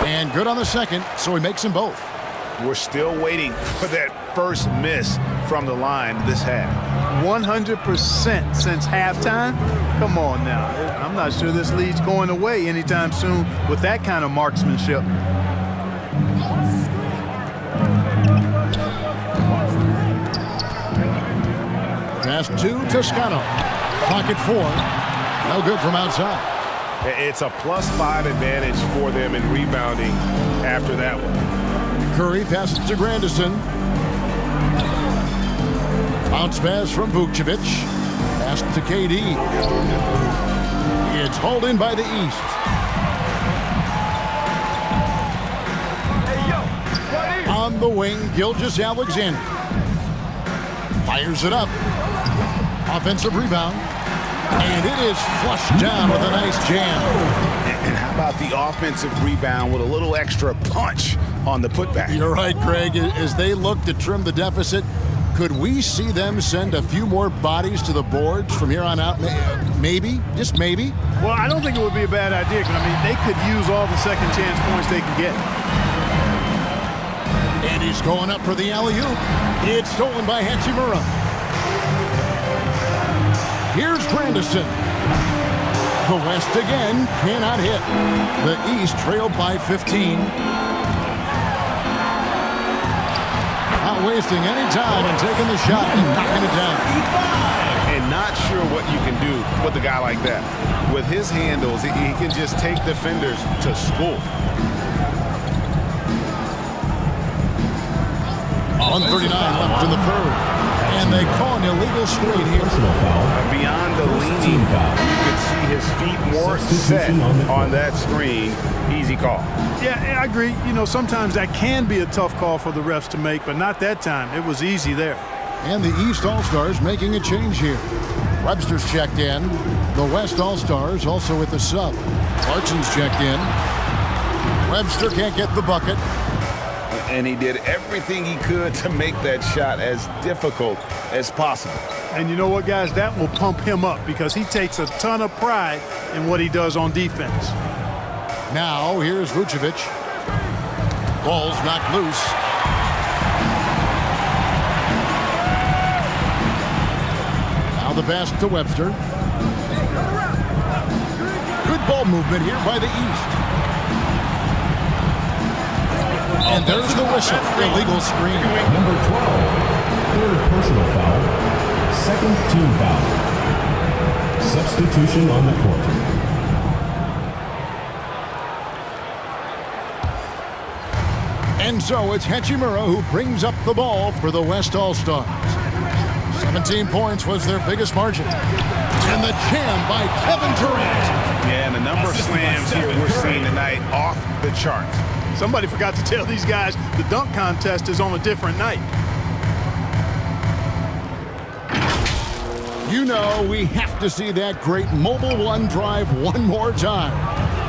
B: And good on the second, so he makes them both.
C: We're still waiting for that first miss from the line this half.
D: 100% since halftime? Come on now. I'm not sure this lead's going away anytime soon with that kind of marksmanship.
B: Pass to Toscano. Pocket 4. No good from outside.
C: It's a +5 advantage for them in rebounding after that one.
B: Curry passes to Grandison. Bounce pass from Vucevic. Pass to KD. It's hauled in by the East. On the wing, Gilgeous-Alexander. Fires it up. Offensive rebound. And it is flushed down with a nice jam.
C: And how about the offensive rebound with a little extra punch on the putback?
B: You're right, Greg. As they look to trim the deficit, could we see them send a few more bodies to the boards from here on out? Maybe, just maybe.
D: Well, I don't think it would be a bad idea, because, I mean, they could use all the second chance points they can get.
B: And he's going up for the alley-oop. It's stolen by Hachimura. Here's Grandison. The West again cannot hit. The East trailed by 15. Not wasting any time and taking the shot and knocking it down.
C: And not sure what you can do with a guy like that. With his handles, he can just take defenders to school.
B: 139 left in the third. And they call an illegal screen here.
C: Beyond the leaning, you can see his feet more set on that screen. Easy call.
D: Yeah, I agree. You know, sometimes that can be a tough call for the refs to make, but not that time. It was easy there.
B: And the East All-Stars making a change here. Webster's checked in. The West All-Stars also with the sub. Clarkson's checked in. Webster can't get the bucket.
C: And he did everything he could to make that shot as difficult as possible.
D: And you know what, guys? That will pump him up, because he takes a ton of pride in what he does on defense.
B: Now, here's Vucevic. Ball's knocked loose. Now the pass to Webster. Good ball movement here by the East. And there's the whistle. Illegal screen.
E: Number 12, third personal foul, second team foul. Substitution on the court.
B: And so it's Hachimura who brings up the ball for the West All-Stars. 17 points was their biggest margin. And the jam by Kevin Durant.
C: Yeah, and the number of slams here we're seeing tonight off the charts.
D: Somebody forgot to tell these guys the dunk contest is on a different night.
B: You know, we have to see that great mobile one drive one more time.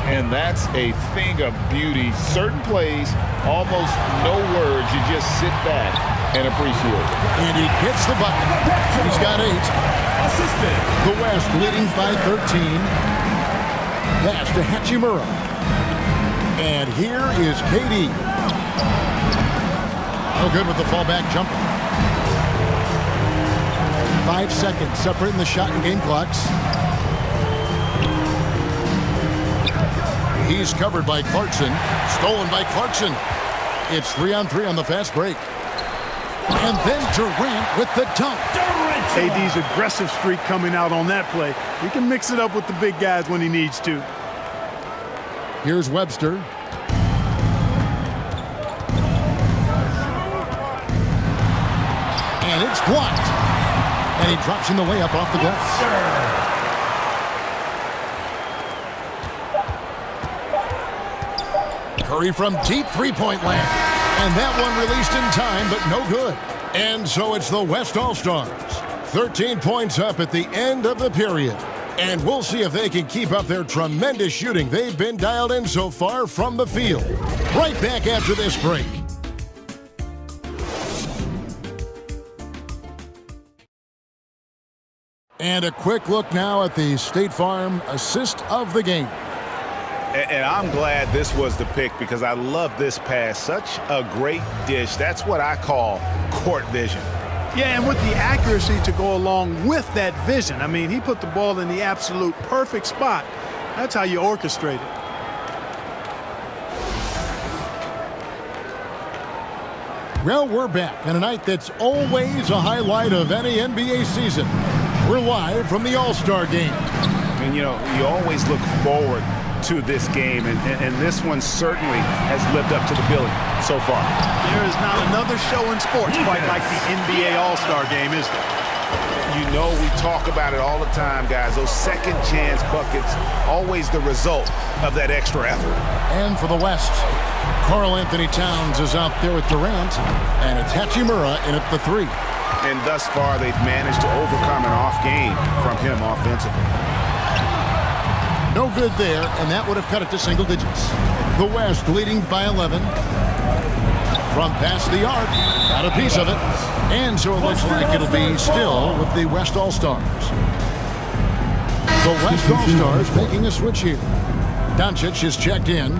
L: And that's a thing of beauty. Certain plays, almost no words. You just sit back and appreciate it.
B: And he gets the bucket. He's got 8.
E: Assistant.
B: The West leading by 13. Pass to Hachimura. And here is KD. No good with the fallback jumper. 5 seconds separating the shot and game clocks. He's covered by Clarkson. Stolen by Clarkson. It's 3-on-3 on the fast break. And then Durant with the dunk.
D: KD's aggressive streak coming out on that play. He can mix it up with the big guys when he needs to.
B: Here's Webster. And it's blocked. And he drops in the layup off the glass. Curry from deep three-point land. And that one released in time, but no good. And so it's the West All-Stars. 13 points up at the end of the period. And we'll see if they can keep up their tremendous shooting they've been dialed in so far from the field. Right back after this break. And a quick look now at the State Farm assist of the game.
C: And I'm glad this was the pick, because I love this pass. Such a great dish. That's what I call court vision.
D: Yeah, and with the accuracy to go along with that vision. I mean, he put the ball in the absolute perfect spot. That's how you orchestrate it.
B: Well, we're back on a night that's always a highlight of any NBA season. We're live from the All-Star Game.
C: And, you know, you always look forward to this game, and this one certainly has lived up to the billing so far.
D: There is not another show in sports quite like the NBA All-Star Game, is there?
C: You know, we talk about it all the time, guys. Those second chance buckets, always the result of that extra effort.
B: And for the West, Karl Anthony Towns is out there with Durant, and it's Hachimura in at the 3.
C: And thus far, they've managed to overcome an off game from him offensively.
B: No good there, and that would have cut it to single digits. The West leading by 11. From past the arc, got a piece of it. And so it looks like it'll be still with the West All-Stars. The West All-Stars making a switch here. Doncic is checked in.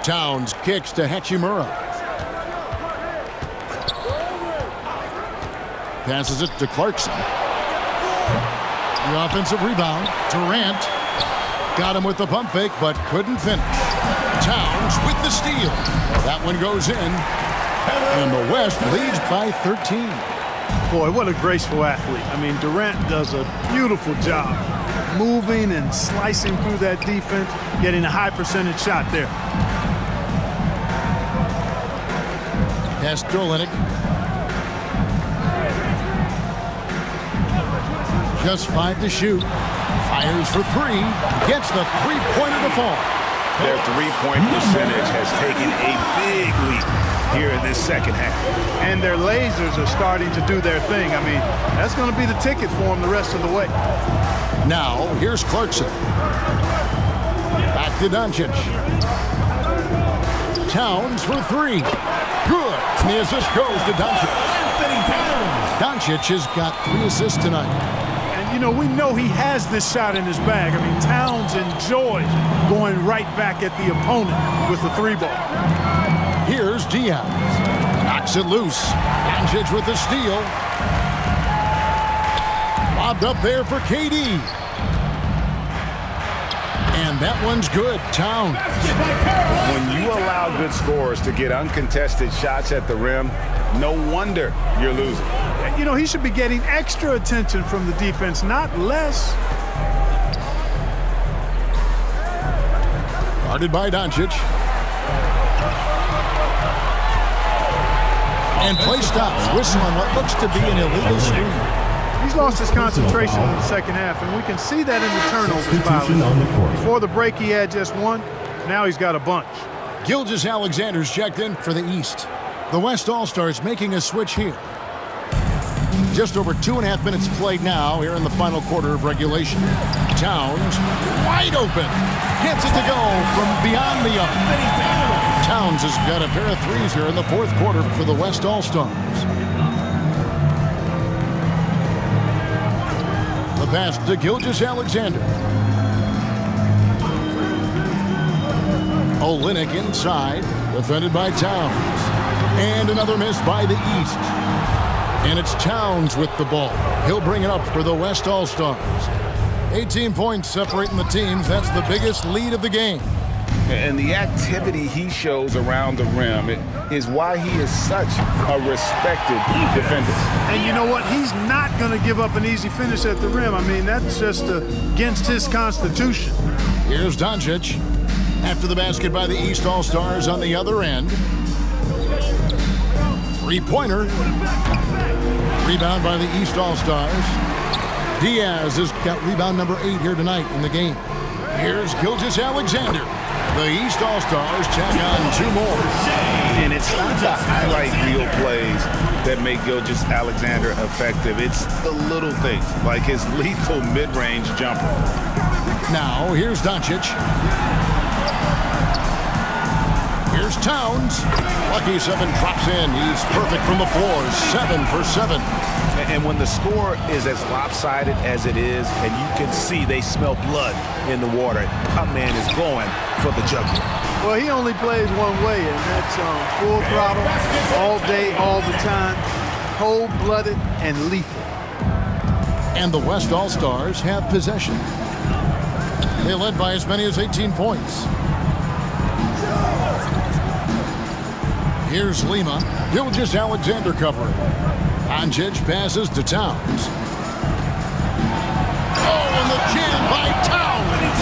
B: Towns kicks to Hachimura. Passes it to Clarkson. The offensive rebound. Durant got him with the pump fake, but couldn't finish. Towns with the steal. That one goes in. And the West leads by 13.
D: Boy, what a graceful athlete. I mean, Durant does a beautiful job moving and slicing through that defense, getting a high percentage shot there.
B: Pass to Olenek. Just 5 to shoot. Fires for 3. Gets the three-pointer to fall.
C: Their three-point percentage has taken a big leap here in this second half.
D: And their lasers are starting to do their thing. I mean, that's going to be the ticket for them the rest of the way.
B: Now, here's Clarkson. Back to Doncic. Towns for 3. Good. And the assist goes to Doncic. Doncic has got 3 assists tonight.
D: And, you know, we know he has this shot in his bag. I mean, Towns enjoys going right back at the opponent with the 3-ball.
B: Here's Diaz. Knocks it loose. Doncic with the steal. Lobbed up there for KD. And that one's good. Towns.
C: When you allow good scorers to get uncontested shots at the rim, no wonder you're losing.
D: You know, he should be getting extra attention from the defense, not less.
B: Guarded by Doncic. And play stops. Whistle on what looks to be an illegal screen.
D: He's lost his concentration in the second half, and we can see that in the turnovers. Before the break, he had just 1. Now he's got a bunch.
B: Gilgeous-Alexander's checked in for the East. The West All-Stars making a switch here. Just over 2.5 minutes played now here in the final quarter of regulation. Towns wide open. Gets it to go from beyond the arc. Towns has got a pair of 3s here in the fourth quarter for the West All-Stars. The pass to Gilgeous-Alexander. Olenek inside, defended by Towns. And another miss by the East. And it's Towns with the ball. He'll bring it up for the West All-Stars. 18 points separating the teams. That's the biggest lead of the game.
C: And the activity he shows around the rim is why he is such a respected defender.
D: And you know what? He's not going to give up an easy finish at the rim. I mean, that's just against his constitution.
B: Here's Doncic. After the basket by the East All-Stars on the other end. Three-pointer. Rebound by the East All-Stars. Diaz has got rebound number 8 here tonight in the game. Here's Gilgeous-Alexander. The East All-Stars check on 2 more.
C: And it's not the highlight reel plays that make Gilgeous-Alexander effective. It's the little things, like his lethal mid-range jumper.
B: Now, here's Doncic. Here's Towns. Lucky 7 drops in. He's perfect from the floor. 7 for 7.
C: And when the score is as lopsided as it is, and you can see they smell blood in the water, Pop Man is going for the jugular.
D: Well, he only plays one way, and that's full throttle, all day, all the time, cold-blooded and lethal.
B: And the West All-Stars have possession. They led by as many as 18 points. Here's Lima. Gilgeous-Alexander covering. Doncic passes to Towns. Oh, and the jam by Towns.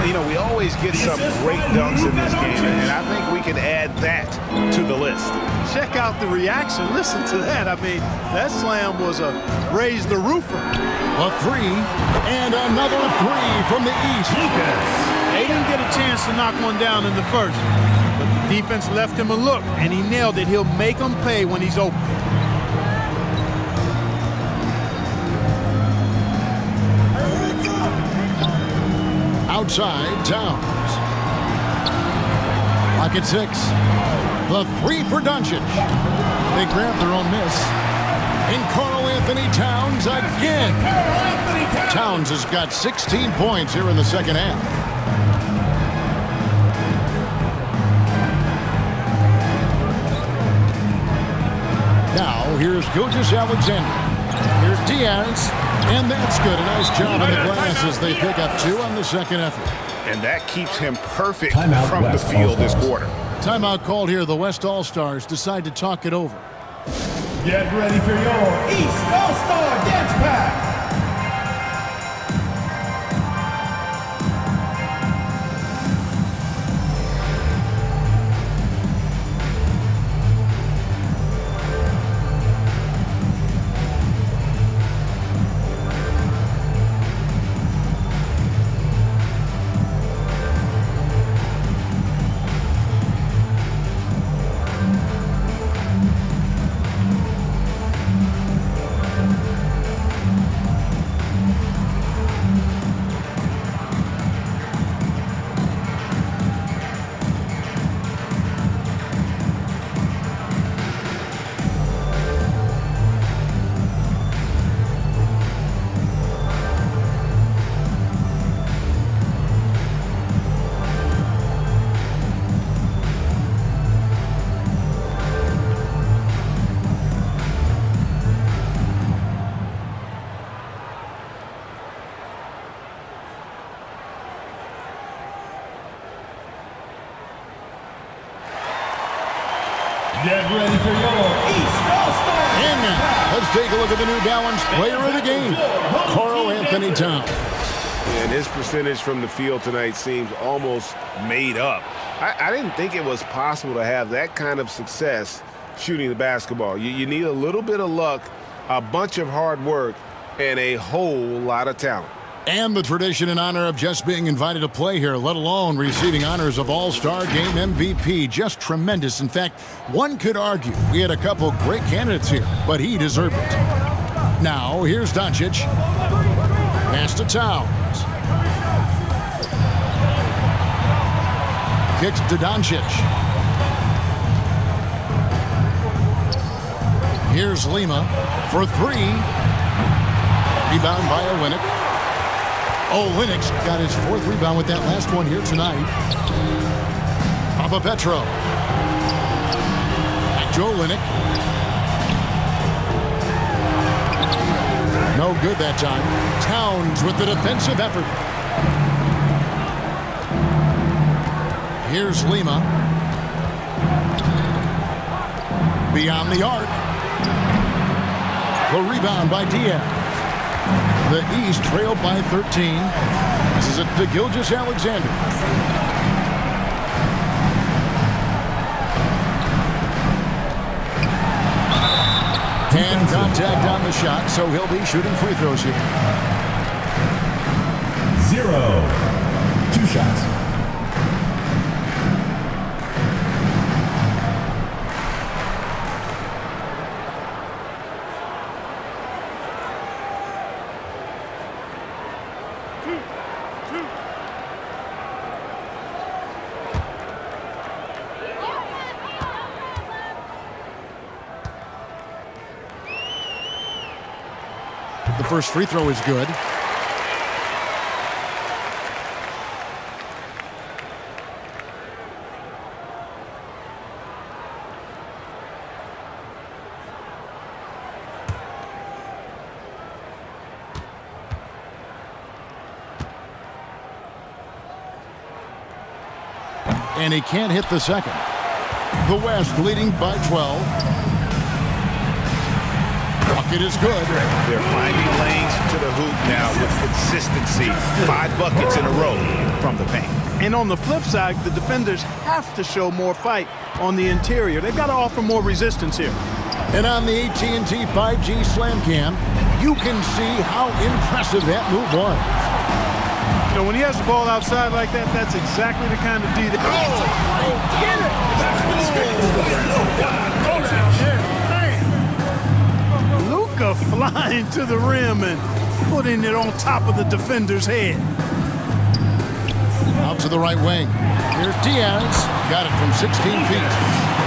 C: you know, we always get some great dunks in this game, and I think we can add that to the list.
D: Check out the reaction. Listen to that. I mean, that slam was a raise the roofer.
B: A three, and another three from the East.
D: They didn't get a chance to knock one down in the first, but the defense left him a look, and he nailed it. He'll make them pay when he's open.
B: Outside, Towns. Lock at 6. The three for Doncic. They grab their own miss. And Karl-Anthony Towns again. Towns has got 16 points here in the second half. Now, here's Gilgeous-Alexander. Here's Diaz. And that's good. A nice job in the glass as they pick up 2 on the second effort.
C: And that keeps him perfect from the field this quarter.
B: Timeout called here. The West All-Stars decide to talk it over.
E: Get ready for your East All-Star Dance Pack. Get ready for your East All-Star.
B: And now, let's take a look at the New Balance player of the game, Karl-Anthony Towns.
C: And his percentage from the field tonight seems almost made up. I didn't think it was possible to have that kind of success shooting the basketball. You need a little bit of luck, a bunch of hard work, and a whole lot of talent.
B: And the tradition and honor of just being invited to play here, let alone receiving honors of All-Star Game MVP. Just tremendous. In fact, one could argue we had a couple great candidates here, but he deserved it. Now, here's Doncic. Pass to Towns. Kicks to Doncic. Here's Lima for 3. Rebound by Olynyk. Olynyk got his 4th rebound with that last one here tonight. Papa Petro. Back to Olynyk. No good that time. Towns with the defensive effort. Here's Lima. Beyond the arc. The rebound by Diaz. The East trailed by 13. This is it to Gilgeous-Alexander. And contact on the shot, so he'll be shooting free throws here.
E: 0. 2 shots.
B: The first free throw is good. And he can't hit the second. The West leading by 12. A bucket is good.
C: They're finding lanes to the hoop now with consistency. 5 buckets in a row from the paint.
D: And on the flip side, the defenders have to show more fight on the interior. They've got to offer more resistance here.
B: And on the AT&T 5G Slam Cam, you can see how impressive that move was.
D: You know, when he has the ball outside like that, that's exactly the kind of D that... Luka flying to the rim and putting it on top of the defender's head.
B: Out to the right wing. Here's Diaz. Got it from 16 feet.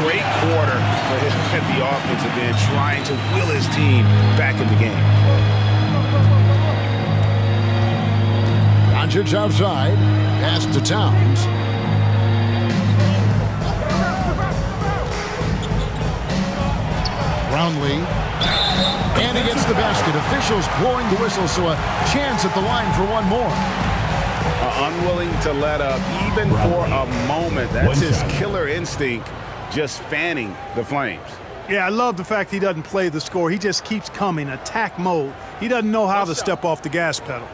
C: Great quarter for him at the offensive end, trying to will his team back in the game.
B: Doncic outside. Pass to Towns. Brownlee. And he gets the basket. Officials blowing the whistle, so a chance at the line for one more.
C: Unwilling to let up even for a moment. That's his killer instinct, just fanning the Flames.
D: Yeah, I love the fact he doesn't play the score. He just keeps coming, attack mode. He doesn't know how to step off the gas pedal.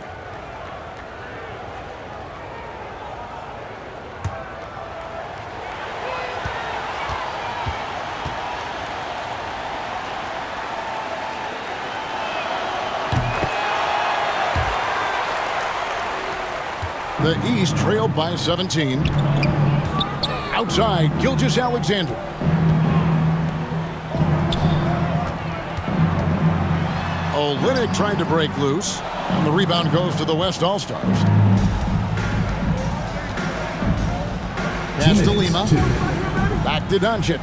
B: The East trailed by 17. Outside, Gilgeous-Alexander. Olynyk tried to break loose, and the rebound goes to the West All-Stars. Pass to Lima. Back to Doncic.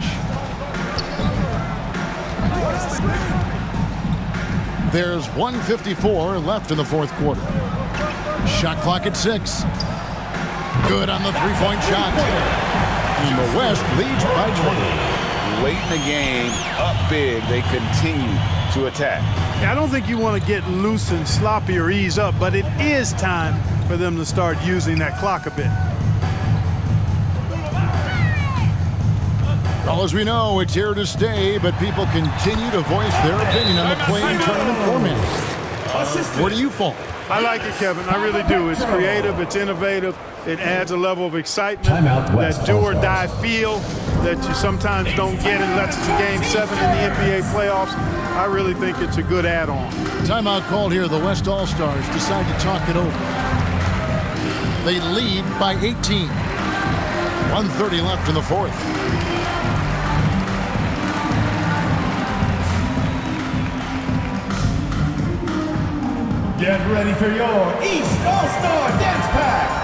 B: There's 1:54 left in the fourth quarter. Shot clock at 6. Good on the three-point shot. And the West leads by 20.
C: Late in the game, up big, they continue to attack.
D: Yeah, I don't think you want to get loose and sloppy or ease up, but it is time for them to start using that clock a bit.
B: Well, as we know, it's here to stay, but people continue to voice their opinion on the play-in tournament format. Where do you fall?
D: I like it, Kevin. I really do. It's creative. It's innovative. It adds a level of excitement, that do-or-die feel that you sometimes don't get unless it's a Game 7 in the NBA playoffs. I really think it's a good add-on.
B: Timeout called here. The West All-Stars decide to talk it over. They lead by 18. 1:30 left in the fourth.
E: Get ready for your East All-Star Dance Pack!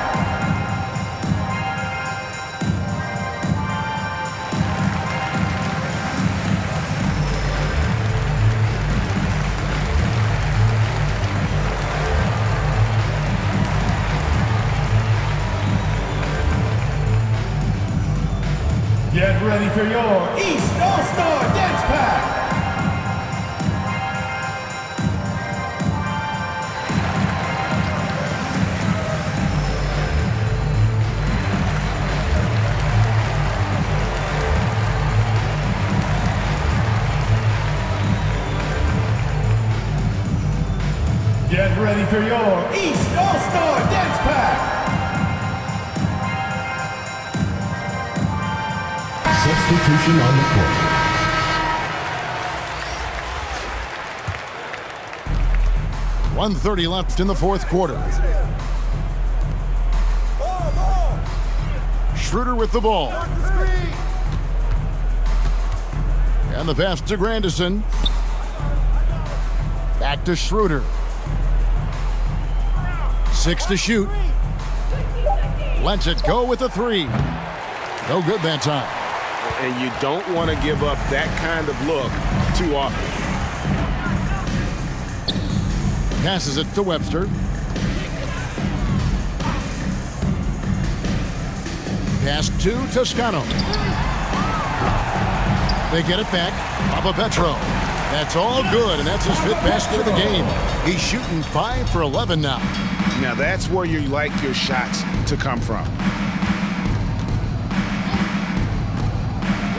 E: Get ready for your East All-Star Dance Pack! Get ready for your East All-Star Dance Pack! Substitution on the court.
B: .130 left in the fourth quarter. Schroeder with the ball. And the pass to Grandison. Back to Schroeder. 6 to shoot. Lets it go with a 3. No good that time.
C: And you don't want to give up that kind of look too often.
B: Passes it to Webster. Pass to Toscano. They get it back. Papa Petro. That's all good, and that's his 5th basket of the game. He's shooting 5 for 11 now.
C: Now that's where you like your shots to come from.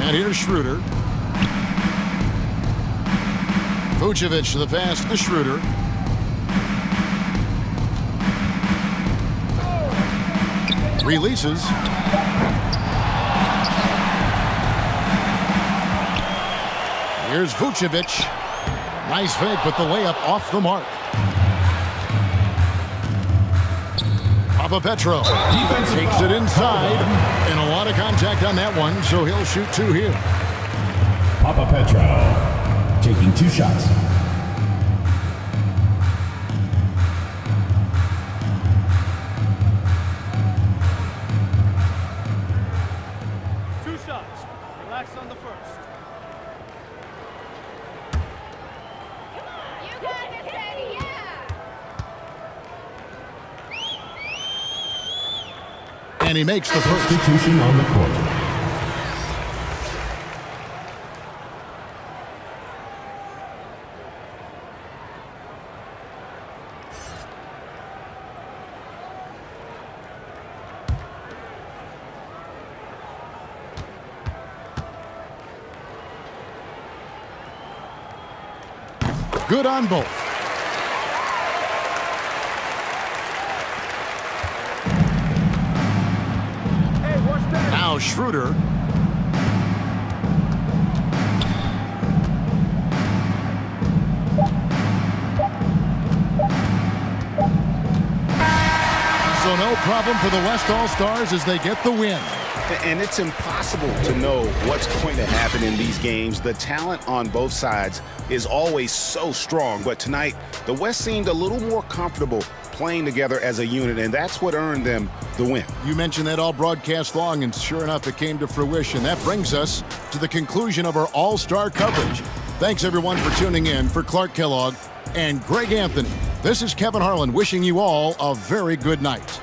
C: And
B: here's Schroeder. Vucevic, the pass to Schroeder. Releases. Here's Vucevic. Nice fake, but the layup off the mark. Petro takes it inside, and a lot of contact on that one, so he'll shoot two here.
E: Papa Petro taking 2 shots.
M: Two shots. Relax on the first.
B: And he makes the first.
E: Substitution on the court.
B: Good on both. Now Schroeder. So no problem for the West All-Stars as they get the win.
C: And it's impossible to know what's going to happen in these games. The talent on both sides is always so strong, but tonight the West seemed a little more comfortable playing together as a unit, and that's what earned them the win.
B: You mentioned that all broadcast long, and sure enough, it came to fruition. That brings us to the conclusion of our All-Star coverage. Thanks, everyone, for tuning in. For Clark Kellogg and Greg Anthony, this is Kevin Harlan wishing you all a very good night.